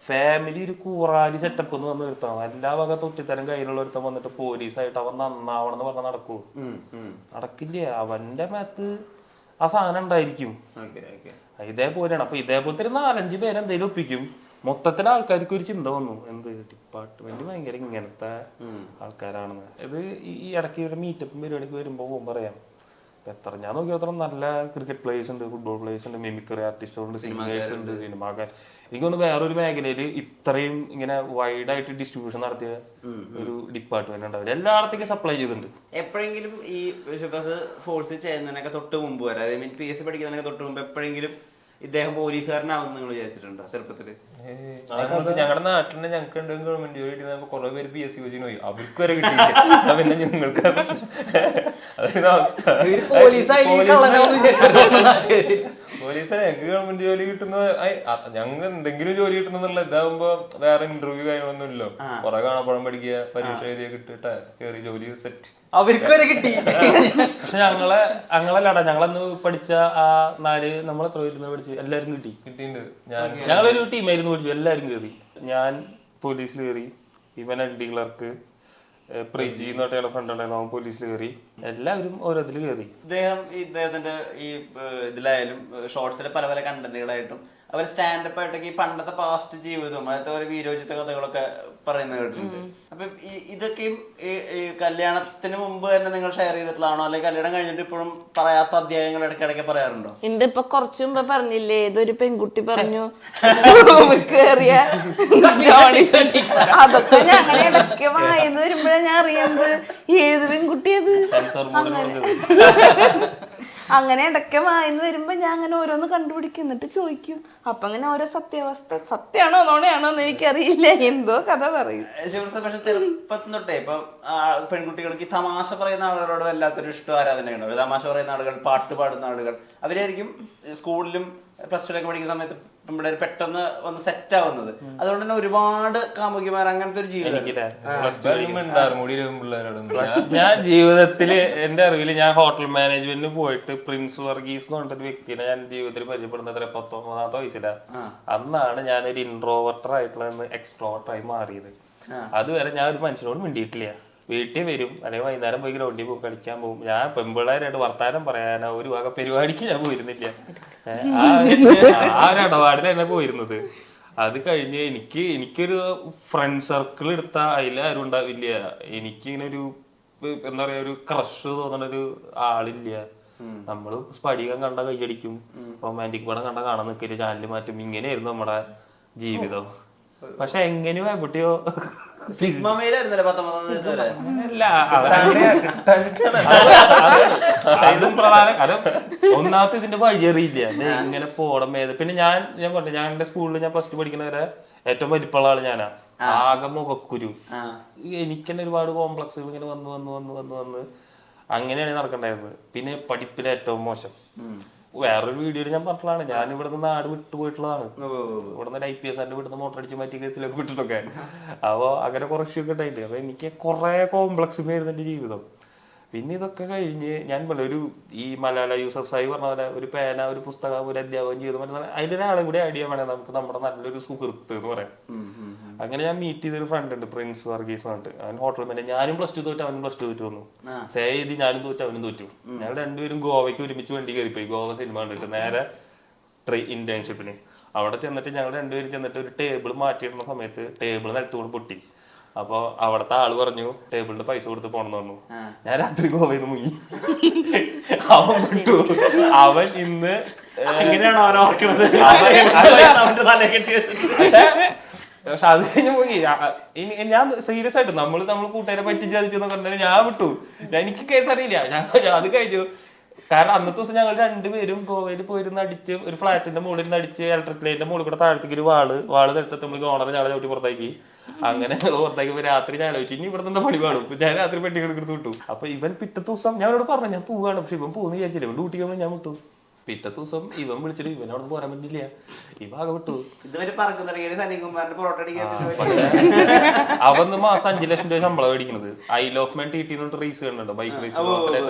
ഫാമിലി ഒരു കൂറാലി സെറ്റപ്പ് എന്ന് വന്ന് നിർത്താം. എല്ലാ വക തൊട്ടിത്തരം കയ്യിലുള്ള ഒരുത്തം വന്നിട്ട് പോലീസായിട്ട് അവൻ നന്നാവണം എന്ന് പറഞ്ഞാൽ നടക്കൂ? നടക്കില്ല. അവന്റെ മേത്ത് ആ സാധനം ഉണ്ടായിരിക്കും. ഇതേപോലെയാണ്. അപ്പൊ ഇതേപോലത്തെ 4-5 പേര് എന്തെങ്കിലും ഒപ്പിക്കും. മൊത്തത്തിൽ ആൾക്കാർക്ക് ഒരു ചിന്ത വന്നു, എന്ത് ഡിപ്പാർട്ട്മെന്റ് ഭയങ്കര ഇങ്ങനത്തെ ആൾക്കാരാണെന്ന്. ഇത് ഈ ഇടയ്ക്ക് ഒരു മീറ്റപ്പും പരിപാടിക്ക് വരുമ്പോൾ പറയാം, എത്ര ഞാൻ നോക്കിയത്ര നല്ല ക്രിക്കറ്റ് പ്ലേയേഴ്സ് ഉണ്ട്, ഫുട്ബോൾ പ്ലേയേഴ്സ് ഉണ്ട്, മിമിക്രി ആർട്ടിസ്റ്റുണ്ട്, സിംഗേഴ്സ് ഉണ്ട്, സിനിമാക്കാർ. എനിക്കൊന്ന് വേറൊരു മേഖലയിൽ ഇത്രയും ഇങ്ങനെ വൈഡായിട്ട് ഡിസ്ട്രിബ്യൂഷൻ നടത്തിയ ഒരു ഡിപ്പാർട്ട്മെന്റ് ഉണ്ടാവില്ല. എല്ലായിടത്തേക്കും സപ്ലൈ ചെയ്തിട്ടുണ്ട്. എപ്പോഴെങ്കിലും ഈ ഫോഴ്സ് ചെയ്യുന്നതിനൊക്കെ തൊട്ട് മുമ്പ് വരെ, അതായത് PSC പഠിക്കുന്നതിനൊക്കെ തൊട്ട് മുമ്പ് എപ്പോഴെങ്കിലും ഇദ്ദേഹം പോലീസുകാരനാവും നിങ്ങൾ വിചാരിച്ചിട്ടുണ്ടോ ചെറുപ്പത്തില്? ഞങ്ങളുടെ നാട്ടിൽ തന്നെ ഞങ്ങൾക്ക് ഉണ്ടെങ്കിൽ ഗവൺമെന്റ് ജോലി കിട്ടുന്ന കുറെ പേര് PSC കോച്ചിന് പോയി, അവർക്ക് വരെ കിട്ടിയില്ല. പിന്നെ ഞങ്ങൾക്ക് അതായത് അവസ്ഥ. പോലീസ് ഞങ്ങൾക്ക് ഗവൺമെന്റ് ജോലി കിട്ടുന്ന ഞങ്ങൾ എന്തെങ്കിലും ജോലി കിട്ടുന്നുള്ള ഇതാകുമ്പോ വേറെ ഇന്റർവ്യൂ കാര്യങ്ങളൊന്നും ഇല്ലല്ലോ. കുറെ കാണാപ്പഴം പഠിക്കുക, പരീക്ഷ എഴുതിയ കിട്ടിട്ട് കയറി ജോലി സെറ്റ്. അവർക്ക് വരെ കിട്ടി. പക്ഷെ ഞങ്ങളല്ലാടാ, ഞങ്ങളന്ന് പഠിച്ച ആ 4 നമ്മൾ എത്ര പേര് പഠിച്ചു എല്ലാരും കിട്ടിയിട്ടുണ്ട്. ഞങ്ങളൊരു ടീമായിരുന്നു പഠിച്ചു, എല്ലാരും കയറി. ഞാൻ പോലീസിൽ കയറി, ഇവൻ LD ക്ലർക്ക്, പ്രിജി എന്ന് പറഞ്ഞ ഫ്രണ്ട് ഉണ്ടായിരുന്നു, അവൻ പോലീസിൽ കയറി. എല്ലാവരും ഓരോതിൽ കയറി. ഇദ്ദേഹത്തിന്റെ ഈ ഇതിലായാലും ഷോർട്സിലെ പല പല കണ്ടന്റുകളായിട്ടും അവർ സ്റ്റാൻഡപ്പ് ആയിട്ടൊക്കെ ഈ പണ്ടത്തെ പാസ്റ്റ് ജീവിതവും അതേപോലെ വീരോചിത കഥകളൊക്കെ പറയുന്നത് കേട്ടിട്ടുണ്ട്. അപ്പൊ ഇതൊക്കെയും ഈ കല്യാണത്തിന് മുമ്പ് തന്നെ നിങ്ങൾ ഷെയർ ചെയ്തിട്ടുള്ളതാണോ, അല്ലെങ്കിൽ കല്യാണം കഴിഞ്ഞിട്ട് ഇപ്പോഴും പറയാത്ത അധ്യായങ്ങൾ ഇടയ്ക്കിടയ്ക്ക് പറയാറുണ്ടോ? ഉണ്ട്. ഇപ്പൊ കുറച്ചു മുമ്പ് പറഞ്ഞില്ലേ, ഏതൊരു പെൺകുട്ടി പറഞ്ഞു കേറിയ അതൊക്കെ ഞാൻ അങ്ങനെ ഇടയ്ക്ക് വായന്ന് വരുമ്പോഴാണ് ഞാൻ അറിയുന്നത് ഏത് പെൺകുട്ടിയത്. അങ്ങനെ ഇടയ്ക്ക് വായന്ന് വരുമ്പോ ഞാൻ അങ്ങനെ ഓരോന്ന് കണ്ടുപിടിക്കും, എന്നിട്ട് ചോദിക്കും. അപ്പൊ അങ്ങനെ ഓരോ സത്യാവസ്ഥ സത്യമാണോ നോണയാണോ എന്ന് എനിക്കറിയില്ല, എന്തോ കഥ പറയും. പക്ഷെ ചെറുപ്പത്തിൽ തൊട്ടേ ഇപ്പൊ പെൺകുട്ടികൾക്ക് തമാശ പറയുന്ന ആളുകളോട് വല്ലാത്തൊരു ഇഷ്ടം ആരാധനയാണ്. ഒരു തമാശ പറയുന്ന ആളുകൾ, പാട്ട് പാടുന്ന ആളുകൾ, അവരായിരിക്കും സ്കൂളിലും പ്ലസ് 2 പഠിക്കുന്ന സമയത്ത് പിള്ളേർ പെട്ടെന്ന് വന്ന് സെറ്റ് ആവുന്നത്. അതുകൊണ്ട് തന്നെ ഒരുപാട് കാമുകിമാർ അങ്ങനത്തെ ഒരു ജീവിതം. ഞാൻ ജീവിതത്തില് എന്റെ അറിവില് ഞാൻ ഹോട്ടൽ മാനേജ്മെന്റിന് പോയിട്ട് പ്രിൻസ് വർഗീസ് എന്ന് പറഞ്ഞൊരു വ്യക്തിനെ ഞാൻ ജീവിതത്തിൽ പരിചയപ്പെടുന്നത് 19ാമത്തെ വയസ്സിലാണ്. അന്നാണ് ഞാനൊരു ഇൻട്രോവർട്ടർ ആയിട്ടുള്ള എക്സ്ട്രോവർട്ടറായി മാറിയത്. അതുവരെ ഞാൻ ഒരു മനുഷ്യനോട് മിണ്ടിയിട്ടില്ല. വീട്ടിൽ വരും, അല്ലെങ്കിൽ വൈകുന്നേരം പോയി ഗ്രൗണ്ടിൽ പോയി കളിക്കാൻ പോകും. ഞാൻ പെമ്പിള്ളേരായിട്ട് വർത്താനം പറയാനോ ഒരു വക പരിപാടിക്ക് ഞാൻ പോയിരുന്നില്ല. ആ ഒരു ഇടപാടിൽ തന്നെ പോയിരുന്നത്. അത് കഴിഞ്ഞ് എനിക്കൊരു ഫ്രണ്ട് സർക്കിൾ എടുത്ത അതിലാരും ഉണ്ടാവില്ല. എനിക്കിങ്ങനെ ഒരു എന്താ പറയാ, ഒരു ക്രഷ് തോന്നണൊരു ആളില്ല. നമ്മള് സ്പടികം കണ്ട കൈയടിക്കും, റൊമാൻറ്റിക് പടം കണ്ട കാണാൻ നിൽക്കില്ല, ചാനൽ മാറ്റും. ഇങ്ങനെയായിരുന്നു നമ്മുടെ ജീവിതം. പക്ഷെ എങ്ങനെയോ എവിടെയോ അതും പ്രധാനം. അത് ഒന്നാമത്തെ ഇതിന്റെ വഴിയറിയില്ല, ഇങ്ങനെ പോടം ഏത്. പിന്നെ ഞാൻ പറഞ്ഞു, ഞാൻ എന്റെ സ്കൂളിൽ ഞാൻ +2 പഠിക്കുന്നവരെ ഏറ്റവും വലിപ്പമുള്ള ആള് ഞാനാ. ആകെ മുഖക്കുരു. എനിക്ക് തന്നെ ഒരുപാട് കോംപ്ലക്സുകൾ ഇങ്ങനെ വന്ന് അങ്ങനെയാണ് നടക്കണ്ടായിരുന്നത്. പിന്നെ പഠിപ്പിൽ ഏറ്റവും മോശം. വേറൊരു വീഡിയോയിൽ ഞാൻ പറഞ്ഞതാണ്, ഞാൻ ഇവിടുന്ന് നാട് വിട്ടുപോയിട്ടുള്ളതാണ്. ഇവിടുന്ന് IPS ഇവിടുന്ന് മോട്ടർ അടിച്ച് മറ്റു കേസിലൊക്കെ വിട്ടിട്ടൊക്കെ. അപ്പൊ അങ്ങനെ കുറച്ചൊക്കെ ഉണ്ടായിട്ട് അപ്പൊ എനിക്ക് കുറെ കോംപ്ലക്സ് ആയിരുന്നു എന്റെ ജീവിതം. പിന്നെ ഇതൊക്കെ കഴിഞ്ഞ് ഞാൻ ഈ മലാല യൂസഫ് സായി പറഞ്ഞ പോലെ ഒരു പേന, ഒരു പുസ്തകം, ഒരു അധ്യാപകം ചെയ്തു അതിലൊരാളെ കൂടി ഐഡിയ വേണേ നമുക്ക് നമ്മുടെ നല്ലൊരു സുഹൃത്ത് എന്ന് പറയാം. അങ്ങനെ ഞാൻ മീറ്റ് ചെയ്തൊരു ഫ്രണ്ട് ഉണ്ട്, പ്രിൻസ് വർഗീസ് പറഞ്ഞിട്ട്. അവൻ ഹോട്ടൽ മാനേജർ. ഞാനും +2 തോറ്റു, അവനും +2 തോറ്റു വന്നു. സേ ചെയ്ത് ഞാനും തോറ്റു, അവനും തോറ്റു. ഞങ്ങൾ രണ്ടുപേരും ഗോവയ്ക്ക് ഒരുമിച്ച് വണ്ടി കയറിപ്പോയി. ഗോവ സിനിമ കണ്ടിട്ട് നേരെ ഇന്റേൺഷിപ്പിന് അവിടെ ചെന്നിട്ട് ഞങ്ങൾ രണ്ടുപേരും ചെന്നിട്ട് ഒരു ടേബിൾ മാറ്റിയിടുന്ന സമയത്ത് ടേബിൾ നിലത്തുകൊണ്ട് പൊട്ടി. അപ്പൊ അവിടത്തെ ആള് പറഞ്ഞു ടേബിളിന് പൈസ കൊടുത്ത് പോണെന്ന് പറഞ്ഞു. ഞാൻ രാത്രി ഗോവയിൽ മുങ്ങി. അവൻ വിട്ടു. അവൻ ഇന്ന് പക്ഷെ അത് കഴിഞ്ഞ് മുങ്ങി. ഞാൻ സീരിയസ് ആയിട്ട് നമ്മള് കൂട്ടുകാരെ പറ്റി ചതിച്ചു പറഞ്ഞാൽ ഞാൻ വിട്ടു. എനിക്ക് കേസ് അറിയില്ല. അത് കഴിഞ്ഞു. കാരണം അന്നത്തെ ദിവസം ഞങ്ങൾ രണ്ടുപേരും ഗോവയിൽ പോയിരുന്ന് അടിച്ച് ഒരു ഫ്ലാറ്റിന്റെ മുകളിൽ നിന്ന് അടിച്ച് ഇലക്ട്രിക് ലൈനിന്റെ മുകളിൽ കൂടെ താഴത്തേക്ക് ഒരു വാള് എടുത്തെത്തുമ്പോൾ ഓണർ ഞങ്ങളെ ചവിട്ടി പുറത്താക്കി. അങ്ങനെ പുറത്താക്കി രാത്രി ഞാൻ ആലോചിച്ചു ഇനി ഇവിടെ നിന്ന് പണി പാടും. ഞാൻ രാത്രി പെട്ടി എടുത്ത് വിട്ടു. അപ്പൊ ഇവൻ പിറ്റത്തെ ദിവസം ഞാനോട് പറഞ്ഞു ഞാൻ പോവാണ്, പക്ഷെ ഇവൻ പോകുന്ന വിചാരിച്ചില്ല. ഇവൻ ഡ്യൂട്ടിക്ക് ഞാൻ വിട്ടു. പിറ്റത്തെ ദിവസം ഇവൻ വിളിച്ചിട്ട് ഇവൻ അവിടെ പോരാൻ പറ്റില്ല, ഇവ ആകെ വിട്ടു. അവന്ന് മാസം 5 ലക്ഷം രൂപ ശമ്പളം മേടിക്കുന്നത്. Isle of Man TT race കണ്ടോ, ബൈക്ക് റേസ്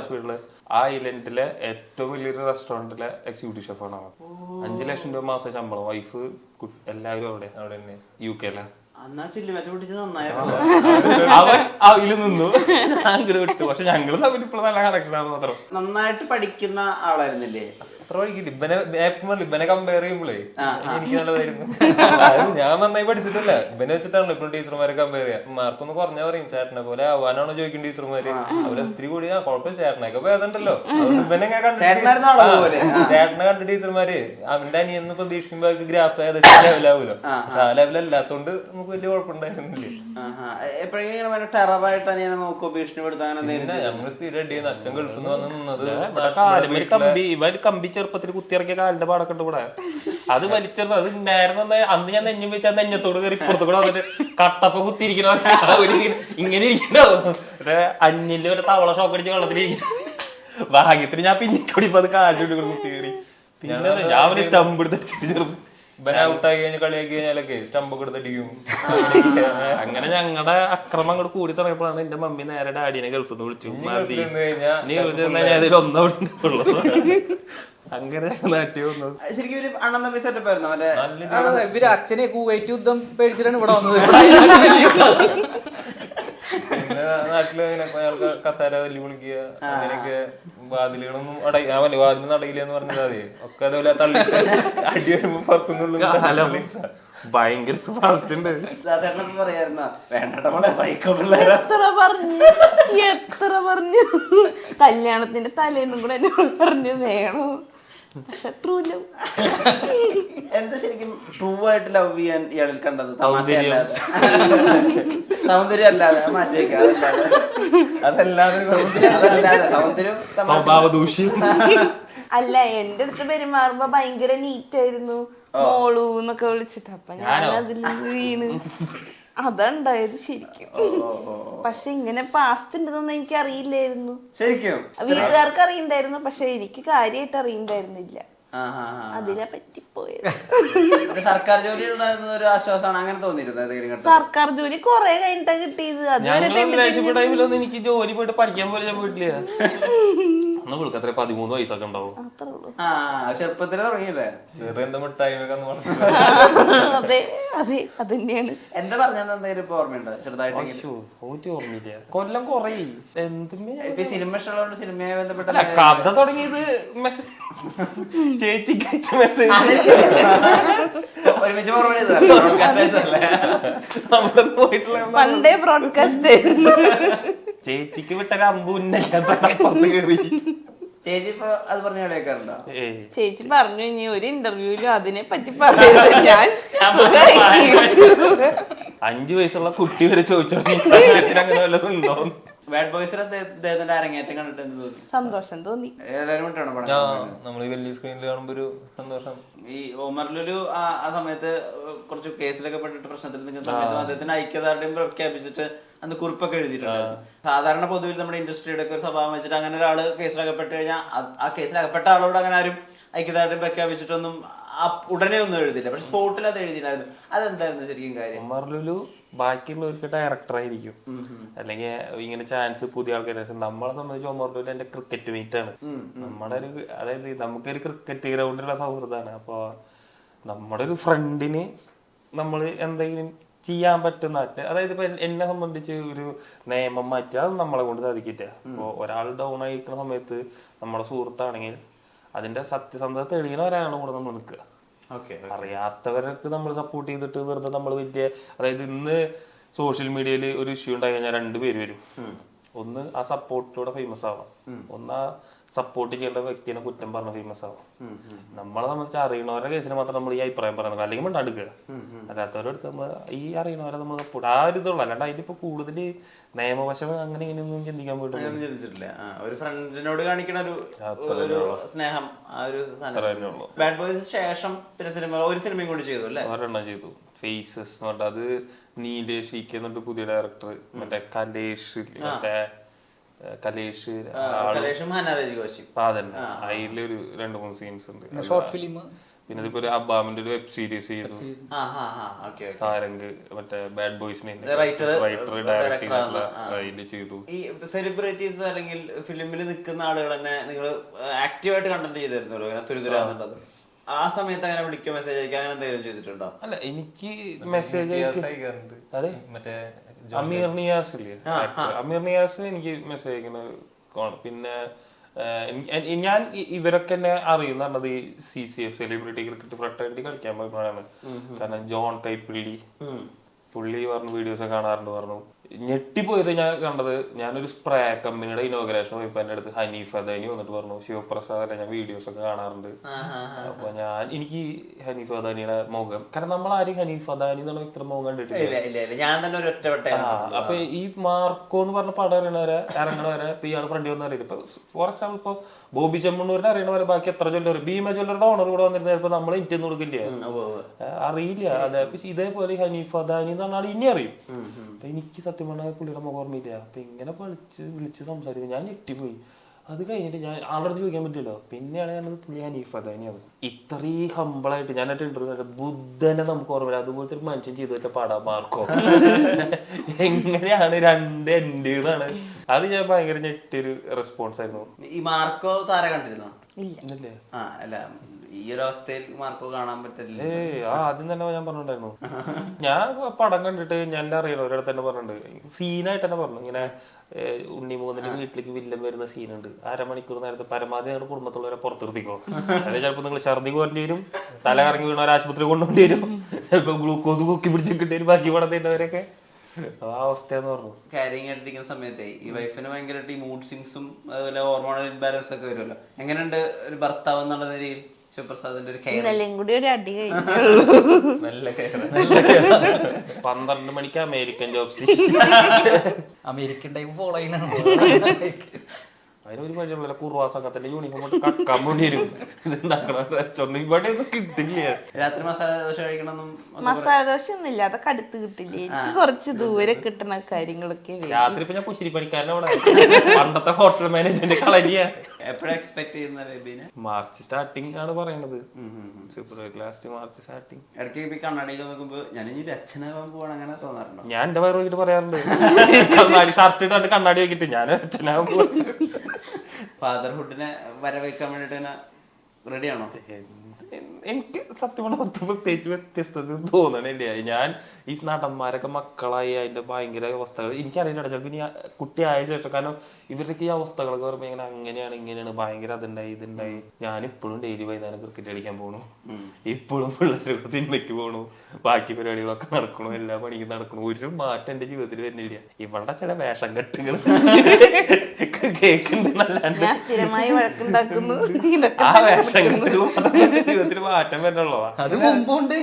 സ്പീഡില്. ആ ഐലൻഡിലെ ഏറ്റവും വലിയൊരു റെസ്റ്റോറന്റിലെ എക്സിക്യൂട്ടീവ് ഷെഫാണ് അവൻ. 5 ലക്ഷം രൂപ മാസം ശമ്പളം. വൈഫ് എല്ലാവരും അവിടെ തന്നെ UK. അവൻ അതിൽ നിന്നു അങ്ങോട്ട് വിട്ടു. പക്ഷെ ഞങ്ങള് തമ്മിൽ ഇപ്പോഴും നല്ല കണക്ഷനാണ് മാത്രം. നന്നായിട്ട് പഠിക്കുന്ന ആളായിരുന്നില്ലേ? ഇവനെ കമ്പയർ ചെയ്യുമ്പോഴേ എനിക്ക് നല്ലതായിരുന്നു. ഞാൻ നന്നായി പഠിച്ചിട്ടില്ല. ഇവനെ വെച്ചിട്ടാണല്ലോ ഇപ്പോഴും ടീച്ചർമാരെ കമ്പയർ ചെയ്യാം. മാർക്കൊന്ന് കുറഞ്ഞാ പറയും ചേട്ടനെ പോലെ ആവാനാണോ ചോദിക്കും ടീച്ചർമാര്. അവര് ഒത്തിരി കൂടി കുഴപ്പമില്ല ചേട്ടനൊക്കെ ഭേദമുണ്ടല്ലോ. ഇവനെ ചേട്ടനെ കണ്ട ടീച്ചർമാര് അവന്റെ അനിയെന്ന് പ്രതീക്ഷിക്കുമ്പോ അവർക്ക് ഗ്രാഫ് ഏകദേശം ലെവലാവൂലോ. പക്ഷെ ആ ലെവലല്ലാത്തോണ്ട് നമുക്ക് വലിയ കുഴപ്പമുണ്ടായിരുന്നില്ലേ. ഞങ്ങള് സ്ഥിരം അടി ചെയ്യുന്ന അച്ഛൻ ഗൾഫിൽ നിന്ന് വന്ന് നിന്നത് കമ്പി ചെറുപ്പത്തിൽ കുത്തിയിറക്കിയ കാലിന്റെ പാടൊക്കെ ഇവിടെ അത് വലിച്ചെറിഞ്ഞു. അത് ഉണ്ടായിരുന്നു. അന്ന് ഞാൻ നെഞ്ഞും വെച്ചാൽ നെഞ്ഞത്തോട് കയറി പുറത്തു കൂടെ വന്നിട്ട് കട്ടപ്പ കുത്തിയിരിക്കണ ഇങ്ങനെ ഇരിക്കണോ. അഞ്ഞില് ഒരു തവള ഷോക്ക് അടിച്ച് വെള്ളത്തിലിരിക്കും. ഭാഗ്യത്തിന് ഞാൻ പിന്നിക്കൂടി ഇപ്പൊ അത് കാലിന്റെ കുത്തി കയറി. പിന്നെ ഞാൻ സ്റ്റമ്പ് എടുത്ത് ഔട്ടായി കഴിഞ്ഞ കളിയാക്കി കഴിഞ്ഞാലൊക്കെ സ്റ്റമ്പ് എടുത്തടിക്കും. അങ്ങനെ ഞങ്ങളുടെ അക്രമം അങ്ങോട്ട് കൂടി തുടങ്ങിയപ്പോഴാണ് എന്റെ മമ്മി നേരെ ഡാഡിനെ ഗൾഫിൽ നിന്ന് വിളിച്ചു. ഒന്നുള്ളൂ അങ്ങനെ നാട്ടിൽ വന്നത്. ശരിക്കും അണ്ണൻ തമ്പി സെറ്റപ്പ് ആയിരുന്നു. ഇവര് അച്ഛനെ കുവൈറ്റ് യുദ്ധം പേടിച്ചിട്ടാണ് ഇവിടെ വന്നത്. പിന്നെ നാട്ടില് അയാൾക്ക് കസേര തല്ലി വിളിക്കുക അങ്ങനെയൊക്കെ. വാതിലുകളൊന്നും വാതിലൊന്നും അടയില്ല എന്ന് പറഞ്ഞാൽ മതി. ഒക്കെ അതേപോലെ തള്ളി അടി വരുമ്പോ പുറത്തുനിന്നുള്ള ഭയങ്കര ഫാസ്റ്റ് ഉണ്ട്. എത്ര പറഞ്ഞു കല്യാണത്തിന്റെ തലേന്നും കൂടെ എന്നോട് പറഞ്ഞു വേണോ. പക്ഷെ ട്രൂ ലവ് എന്താ ശരിക്കും ട്രൂ ആയിട്ട് ലവ് ചെയ്യാൻ ഇയാളിൽ കണ്ടത്? സൗന്ദര്യം അല്ലാതെ സൗന്ദര്യം അല്ല. എന്റെ അടുത്ത് പെരുമാറുമ്പോ ഭയങ്കര നീറ്റ് ആയിരുന്നു, മോളൂ എന്നൊക്കെ വിളിച്ചിട്ട്. അപ്പൊ ഞാൻ അതിൽ വീണ് അതുണ്ടായത് ശരിക്കും. പക്ഷെ ഇങ്ങനെ പാസ്റ്റ് ഉണ്ടെന്നൊന്നും എനിക്ക് അറിയില്ലായിരുന്നു. ശരിക്കും വീട്ടുകാർക്ക് അറിയണ്ടായിരുന്നു, പക്ഷെ എനിക്ക് കാര്യമായിട്ട് അറിയണ്ടായിരുന്നില്ല. അതിനെ പറ്റിപ്പോയത്. സർക്കാർ ജോലി ഒരു ആശ്വാസമാണ്. അങ്ങനെ തോന്നിയിരുന്നു? സർക്കാർ ജോലി കൊറേ കഴിഞ്ഞിട്ടാ കിട്ടിയത്. അതുവരെ എനിക്ക് ജോലി പോയിട്ട് പഠിക്കാൻ പോലെ ഞാൻ പോയിട്ടില്ല. അന്ന് വിളിക്കത്ര 13 വയസ്സൊക്കെ ഉണ്ടാവും. ചെറുപ്പത്തില് തുടങ്ങിയല്ലേ? ചെറിയ മിഠായിമൊക്കെ അതെ അതെ അതന്നെയാണ്. എന്താ പറഞ്ഞത് എന്തെങ്കിലും ഇപ്പൊ ഓർമ്മയുണ്ടോ? ചെറുതായിട്ട് ഓർമ്മയില്ല. കൊല്ലം കൊറേ ഇപ്പൊ സിനിമ ഇഷ്ടമുള്ളതുകൊണ്ട് സിനിമയെ ബന്ധപ്പെട്ട കഥ തുടങ്ങിയത് ചേച്ചിക്ക് ഒരുമിച്ച് മറുപടി പണ്ടേ ബ്രോഡ്കാസ്റ്റ് ചേച്ചിക്ക് വിട്ടൊരു അമ്പു പുറത്ത് കയറി. ചേച്ചി ഇപ്പൊ അത് പറഞ്ഞ കളിയാക്കാറുണ്ടോ? ചേച്ചി പറഞ്ഞു ഇനി ഒരു ഇന്റർവ്യൂലും അതിനെ പറ്റി പറയുന്നത്. ഞാൻ 5 വയസ്സുള്ള കുട്ടി വരെ ചോദിച്ചോളൂ അങ്ങനെ വല്ലതും ഉണ്ടോ. ബാഡ് ബോയ്സിലെ അദ്ദേഹത്തിന്റെ അരങ്ങേറ്റം കണ്ടിട്ട് എന്ത് തോന്നി? സന്തോഷം തോന്നി. എല്ലാവരും വിട്ടാണ് പടം. നമ്മൾ വലിയ സ്ക്രീനിൽ കാണുമ്പോ ഒരു സന്തോഷം. ഈ ഓമറിലൊരു ആ സമയത്ത് കുറച്ച് കേസിലൊക്കെ പെട്ടിട്ട് പ്രശ്നത്തിൽ നിൽക്കുന്ന സമയത്ത് അദ്ദേഹത്തിന് ഐക്യദാർഢ്യം പ്രഖ്യാപിച്ചിട്ട് അന്ന് കുറിപ്പൊക്കെ എഴുതിയിട്ടുണ്ട്. സാധാരണ പൊതുവിൽ നമ്മുടെ ഇൻഡസ്ട്രിയുടെ ഒക്കെ ഒരു സ്വഭാവം വെച്ചിട്ട് അങ്ങനെ ഒരാള് കേസിലകപ്പെട്ട് കഴിഞ്ഞാൽ ആ കേസിലകപ്പെട്ട ആളോട് അങ്ങനെ ആരും ഐക്യദാർഢ്യം പ്രഖ്യാപിച്ചിട്ടൊന്നും ഉടനെ ഒന്നും എഴുതില്ല, പക്ഷെ സ്പോട്ടിൽ അത് എഴുതിയില്ലായിരുന്നു. അതെന്തായിരുന്നു ശരിക്കും കാര്യം? ഒമർ ലുലു ബാക്കിയുള്ളവർക്ക് ഡയറക്ടർ ആയിരിക്കും, അല്ലെങ്കിൽ ഇങ്ങനെ ചാൻസ് പുതിയ ആൾക്കാരെ. നമ്മളെ സംബന്ധിച്ച് ഒമർ ലുലു എന്റെ ക്രിക്കറ്റ് മീറ്റ് ആണ്. നമ്മുടെ ഒരു, അതായത് നമുക്കൊരു ക്രിക്കറ്റ് ഗ്രൗണ്ടിലുള്ള സൗഹൃദമാണ്. അപ്പൊ നമ്മുടെ ഒരു ഫ്രണ്ടിന് നമ്മൾ എന്തെങ്കിലും ചെയ്യാൻ പറ്റുന്ന, അതായത് ഇപ്പൊ എന്നെ സംബന്ധിച്ച് ഒരു നിയമം മാറ്റി അത് നമ്മളെ കൊണ്ട് സാധിക്കില്ല. അപ്പൊ ഒരാൾ ഡൗൺ ആയിരിക്കുന്ന സമയത്ത് നമ്മുടെ സുഹൃത്താണെങ്കിൽ അതിന്റെ സത്യസന്ധത തെളിയണവരാണ് കൂടെ നമ്മൾ നിൽക്കുക. അറിയാത്തവർക്ക് നമ്മൾ സപ്പോർട്ട് ചെയ്തിട്ട് വെറുതെ നമ്മൾ വലിയ, അതായത് ഇന്ന് സോഷ്യൽ മീഡിയയിൽ ഒരു ഇഷ്യൂ ഉണ്ടായി കഴിഞ്ഞാൽ 2 പേര് വരും. ഒന്ന് ആ സപ്പോർട്ടിലൂടെ ഫേമസ് ആവാം, ഒന്ന് ആ സപ്പോർട്ട് ചെയ്യേണ്ട വ്യക്തിനെ കുറ്റം പറഞ്ഞ ഫേമസ് ആവാം. നമ്മളെ സംബന്ധിച്ച് അറിയണവരുടെ കേസിന് മാത്രം നമ്മൾ ഈ അഭിപ്രായം പറയുന്നത്, അല്ലെങ്കിൽ മിണ്ടാടുക്കുക. അല്ലാത്തവരടുത്ത് നമ്മൾ ഈ അറിയണവരെ നമ്മൾ സപ്പോർട്ട് ആ ഒരു ഇതുള്ളൂ. അല്ലാണ്ട് അതിലിപ്പോ കൂടുതൽ നിയമവശം അങ്ങനെ ഇങ്ങനെയൊന്നും ചിന്തിക്കാൻ ചിന്തിച്ചിട്ടില്ല. ഒരു ഫ്രണ്ടിനോട് കാണിക്കണ ഒരു സ്നേഹം, ആ ഒരു സാധനം. ബാഡ് ബോയ്സിന് ശേഷം പിന്നെ ഒരു സിനിമയും കൂടി ചെയ്തു അല്ലേ? ഒരെണ്ണം ചെയ്തു, ഫേസസ് എന്ന് പറഞ്ഞിട്ട്. അത് നീലേഷ് ഇ കെ എന്നിട്ട് പുതിയ ഡയറക്ടർ, മറ്റേ കലേഷ്, മറ്റേ കലേഷ് അതന്നെ. അതിലൊരു 2-3 സീൻസ് ഉണ്ട്. Short film. പിന്നെ ഇപ്പൊ ഒരു അബ്ബാമിന്റെ ഒരു വെബ് സീരീസ് ചെയ്തു, സാരംഗ്, മറ്റേ ബാഡ് ബോയ്സിനെ റൈറ്റർ ഡയറക്ട് ചെയ്തു. ഈ സെലിബ്രിറ്റീസ് അല്ലെങ്കിൽ ഫിലിമിൽ നിൽക്കുന്ന ആളുകൾ തന്നെ നിങ്ങൾ ആക്റ്റീവായിട്ട് കണ്ടന്റ് ചെയ്തിരുന്നല്ലോ, തുരിതുരാന്നുള്ളത്. ആ സമയത്ത് അങ്ങനെ വിളിക്കുക, മെസ്സേജ് അയക്കുക, അങ്ങനെ എന്തെങ്കിലും ചെയ്തിട്ടുണ്ടോ? അല്ല, എനിക്ക് മെസ്സേജ് അയക്കുന്നുണ്ട്. അതെ, മറ്റേ അമീർ നിയാസ് ഇല്ലേ, അമീർ നിയാസ് എനിക്ക് മെസ്സേജ് അയക്കുന്ന. പിന്നെ ഞാൻ ഇവരൊക്കെ എന്നെ അറിയുന്നത് ഈ CCF സെലിബ്രിറ്റി ക്രിക്കറ്റ് ഫ്രട്ടേണിറ്റി കളിക്കാൻ പോയപ്പോഴാണ്. കാരണം ജോൺ കൈപ്പിള്ളി പുള്ളി പറഞ്ഞു വീഡിയോസ് കാണാറുണ്ട് പറഞ്ഞു. ഞെട്ടിപ്പോയത് ഞാൻ കണ്ടത്, ഞാനൊരു സ്പ്രേ കമ്പനിയുടെ ഇനോഗ്രേഷൻ പോയപ്പോ എന്റെ അടുത്ത് ഹനീഫ് അദാനി വന്നിട്ട് പറഞ്ഞു, ശിവപ്രസാദ് ഞാൻ വീഡിയോസ് ഒക്കെ കാണാറുണ്ട്. അപ്പൊ എനിക്ക് ഹനീഫ് അദാനിയുടെ മുഖം, കാരണം നമ്മൾ ആരും ഹനീഫ് അദാനി എന്നുള്ള വ്യക്തിയുടെ മുഖം കണ്ടിട്ടില്ല. അപ്പൊ ഈ മാർക്കോ എന്ന് പറഞ്ഞ പടം ഇറങ്ങണവരെ ഇപ്പൊ ഇയാൾ ഫ്രണ്ട് വന്ന് അറിയില്ല. ഇപ്പൊ ഫോർ എക്സാമ്പിൾ ഇപ്പൊ ബോബി ചെമ്മണ്ണൂരിനെ അറിയണവരെ ബാക്കി എത്ര ജ്വല്ലറി, ഭീമ ജ്വല്ലറിയുടെ ഓണർ കൂടെ വന്നിരുന്ന ചിലപ്പോ നമ്മൾ ഇന്ത്യന്ന് കൊടുക്കില്ല, അറിയില്ല. അതെ, ഇതേപോലെ ഹനീഫ് അദാനി എന്ന് പറഞ്ഞാൽ ഇനി അറിയും. അപ്പൊ എനിക്ക് സത്യം പറഞ്ഞാൽ പുള്ളിയുടെ മുഖം ഓർമ്മയില്ല. അപ്പൊ ഇങ്ങനെ വിളിച്ച് സംസാരിക്കും, ഞാൻ ഞെട്ടിപ്പോയി. അത് കഴിഞ്ഞിട്ട് ഞാൻ ആളുടെ ചോദിക്കാൻ പറ്റില്ലല്ലോ, പിന്നെയാണ് ഞാനത് പുള്ളി ഹനീഫ് അദാനിയാണ്. ഇത്രയും ഹമ്പിളായിട്ട് ഞാൻ ഇന്റർവ്യൂ ബുദ്ധനെ നമുക്ക് ഓർമ്മയില്ല, അതുപോലത്തെ ഒരു മനുഷ്യൻ ചെയ്തു വെച്ച പടം മാർക്കോ. എങ്ങനെയാണ് 2 എൻഡ് എന്നാണ്. അത് ഞാൻ ഭയങ്കര ഞെട്ടിയൊരു റെസ്പോൺസ് ആയിരുന്നു. ഈ മാർക്കോ താര കണ്ടിരുന്നോ? ഇല്ലേ? അല്ല, ഈ ഒരു അവസ്ഥയിൽ മാർക്കോ കാണാൻ പറ്റില്ല. ആദ്യം തന്നെ ഞാൻ പറഞ്ഞിട്ടുണ്ടായിരുന്നു. ഞാൻ പടം കണ്ടിട്ട് ഞാൻ അറിയണോ ഒരിടത്ത് തന്നെ പറഞ്ഞിട്ടുണ്ട്, സീനായിട്ട് തന്നെ പറഞ്ഞു. ഇങ്ങനെ ഉണ്ണിമൂന്നിന്റെ വീട്ടിലേക്ക് വില്ലൻ വരുന്ന സീനുണ്ട്, 1/2 മണിക്കൂർ നേരത്തെ പരമാവധി ഞങ്ങളുടെ കുടുംബത്തുള്ളവരെ പുറത്തിർത്തിക്കോ, അല്ലെങ്കിൽ ചിലപ്പോൾ നിങ്ങൾ ഛർദി കുറഞ്ഞു വരും, തല കറങ്ങി വീണ ഒരു ആശുപത്രി കൊണ്ടുപോയി വരും, ചിലപ്പോൾ ഗ്ലൂക്കോസ് കുക്കി പിടിച്ചിട്ട് വരും, ബാക്കി പടം തരുന്നവരൊക്കെ ആ അവസ്ഥയെന്ന് പറഞ്ഞു. കാരിങ് ആയിട്ടിരിക്കുന്ന സമയത്തെ ഈ വൈഫിന് ഭയങ്കരമായിട്ട് ഈ മൂഡ് സ്വിങ്സും അതുപോലെ ഹോർമോണൽ ഇംബാലൻസ് ഒക്കെ വരുമല്ലോ. എങ്ങനെയുണ്ട് ഒരു ഭർത്താവ് എന്നുള്ള നിലയിൽ ശിവപ്രസാദിന്റെ ഒരു കൂടി ഒരു അടി കഴിഞ്ഞു? നല്ല 12 മണിക്ക് American jobs, American time follow ചെയ്യണ. അതിനൊരു വഴിയുള്ള കുറുവാ സംഘത്തിന്റെ യൂണിഫോം കൊണ്ട് കക്കാൻ വേണ്ടി വരും. ഇതുണ്ടാക്കണം റെസ്റ്റോറന്റ് ഇവിടെ ഒന്നും കിട്ടില്ല. രാത്രി മസാല ദോശ കഴിക്കണം. മസാല ദോശ ഒന്നുമില്ല, അതൊക്കെ അടുത്ത് കിട്ടില്ല. എനിക്ക് കുറച്ച് ദൂരെ കിട്ടുന്ന കാര്യങ്ങളൊക്കെ. രാത്രി ഇപ്പൊ ഞാൻ കുശിരി പണിക്കാരനോടെ പണ്ടത്തെ ഹോട്ടൽ മാനേജ്മെന്റ് കളരിയ. എപ്പോഴാണ് എക്സ്പെക്ട് ചെയ്യുന്നത്? മാർച്ച് സ്റ്റാർട്ടിങ് ആണ് പറയുന്നത്, ഫെബ്രുവരി ലാസ്റ്റ് മാർച്ച് സ്റ്റാർട്ടിങ്. ഇടയ്ക്ക് കണ്ണാടിയിൽ നോക്കുമ്പോ ഞാൻ ഇനി രചനാവാൻ പോവാണ് അങ്ങനെ തോന്നാറുണ്ടോ? ഞാൻ എന്റെ വയറ് നോക്കിട്ട് പറയാറുണ്ട്, കണ്ണാടി ഷർട്ട് ഇട്ടിട്ട് കണ്ണാടി നോക്കിട്ട് ഞാൻ രചനാവാൻ പോവാ. ഫാദർഹുഡിനെ വരവേക്കാൻ വേണ്ടിട്ട് റെഡിയാണോ? എനിക്ക് സത്യം പറഞ്ഞ പ്രത്യേകിച്ച് വ്യത്യസ്തത തോന്നണില്ല. ഞാൻ ഈ നടന്മാരൊക്കെ മക്കളായി അതിന്റെ ഭയങ്കര അവസ്ഥകൾ എനിക്കറിയില്ല. ചിലപ്പോൾ ഇനി കുട്ടി ആയ ശേഷം, കാരണം ഇവരുടെയൊക്കെ ഈ അവസ്ഥകളൊക്കെ പറയുമ്പോൾ ഇങ്ങനെ അങ്ങനെയാണ് ഇങ്ങനെയാണ് ഭയങ്കര അതുണ്ടായി ഇതുണ്ടായി. ഞാനിപ്പോഴും ഡെയിലി വൈകുന്നേരം ക്രിക്കറ്റ് കളിക്കാൻ പോകണു, ഇപ്പോഴും പിള്ളേരുടെ സിനിമയ്ക്ക് പോകണു, ബാക്കി പരിപാടികളൊക്കെ നടക്കണു, എല്ലാ പണിക്കും നടക്കണു. ഒരു മാറ്റം എന്റെ ജീവിതത്തിൽ വരുന്നില്ല. ഇവളുടെ ചില വേഷം കെട്ടുകൾ കേൾക്കുന്നുണ്ട്, ആ വേഷം കെട്ടുകളും ജീവിതത്തിൽ മാറ്റം വരുന്നുള്ളൂ. അത് മുമ്പുണ്ട്,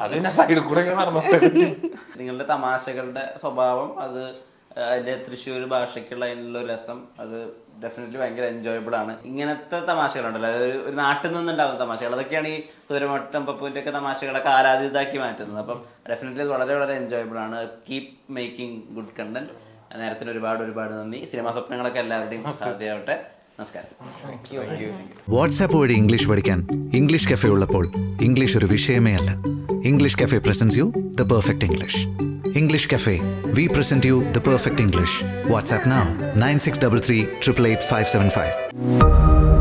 അത് പിന്നെ സൈഡിൽ കൂടെ നടന്നു. നിങ്ങളുടെ തമാശകളുടെ സ്വഭാവം, അത് അതിന്റെ തൃശ്ശൂർ ഭാഷയ്ക്കുള്ള അതിനുള്ള രസം, അത് ഡെഫിനറ്റ്ലി ഭയങ്കര എൻജോയബിൾ ആണ്. ഇങ്ങനത്തെ തമാശകളുണ്ടല്ലോ, അതായത് ഒരു നാട്ടിൽ നിന്നുണ്ടാകുന്ന തമാശകൾ, അതൊക്കെയാണ് ഈ കുതിരമട്ടം പപ്പുവിന്റെ ഒക്കെ തമാശകളൊക്കെ ആരാധിതാക്കി മാറ്റുന്നത്. അപ്പം ഡെഫിനറ്റ്ലി വളരെ വളരെ എൻജോയബിൾ ആണ്. Keep making good content. നേരത്തിന് ഒരുപാട് നന്ദി. സിനിമാ സ്വപ്നങ്ങളൊക്കെ എല്ലാവരുടെയും സാധ്യമാവട്ടെ. നമസ്കാരം. വാട്സാപ്പ് വഴി ഇംഗ്ലീഷ് പഠിക്കാൻ ഇംഗ്ലീഷ് കഫേ ഉള്ളപ്പോൾ ഇംഗ്ലീഷ് ഒരു വിഷയമേ അല്ല. English cafe presents you the perfect English. English cafe, we present you the perfect English. WhatsApp now 9633 888 575.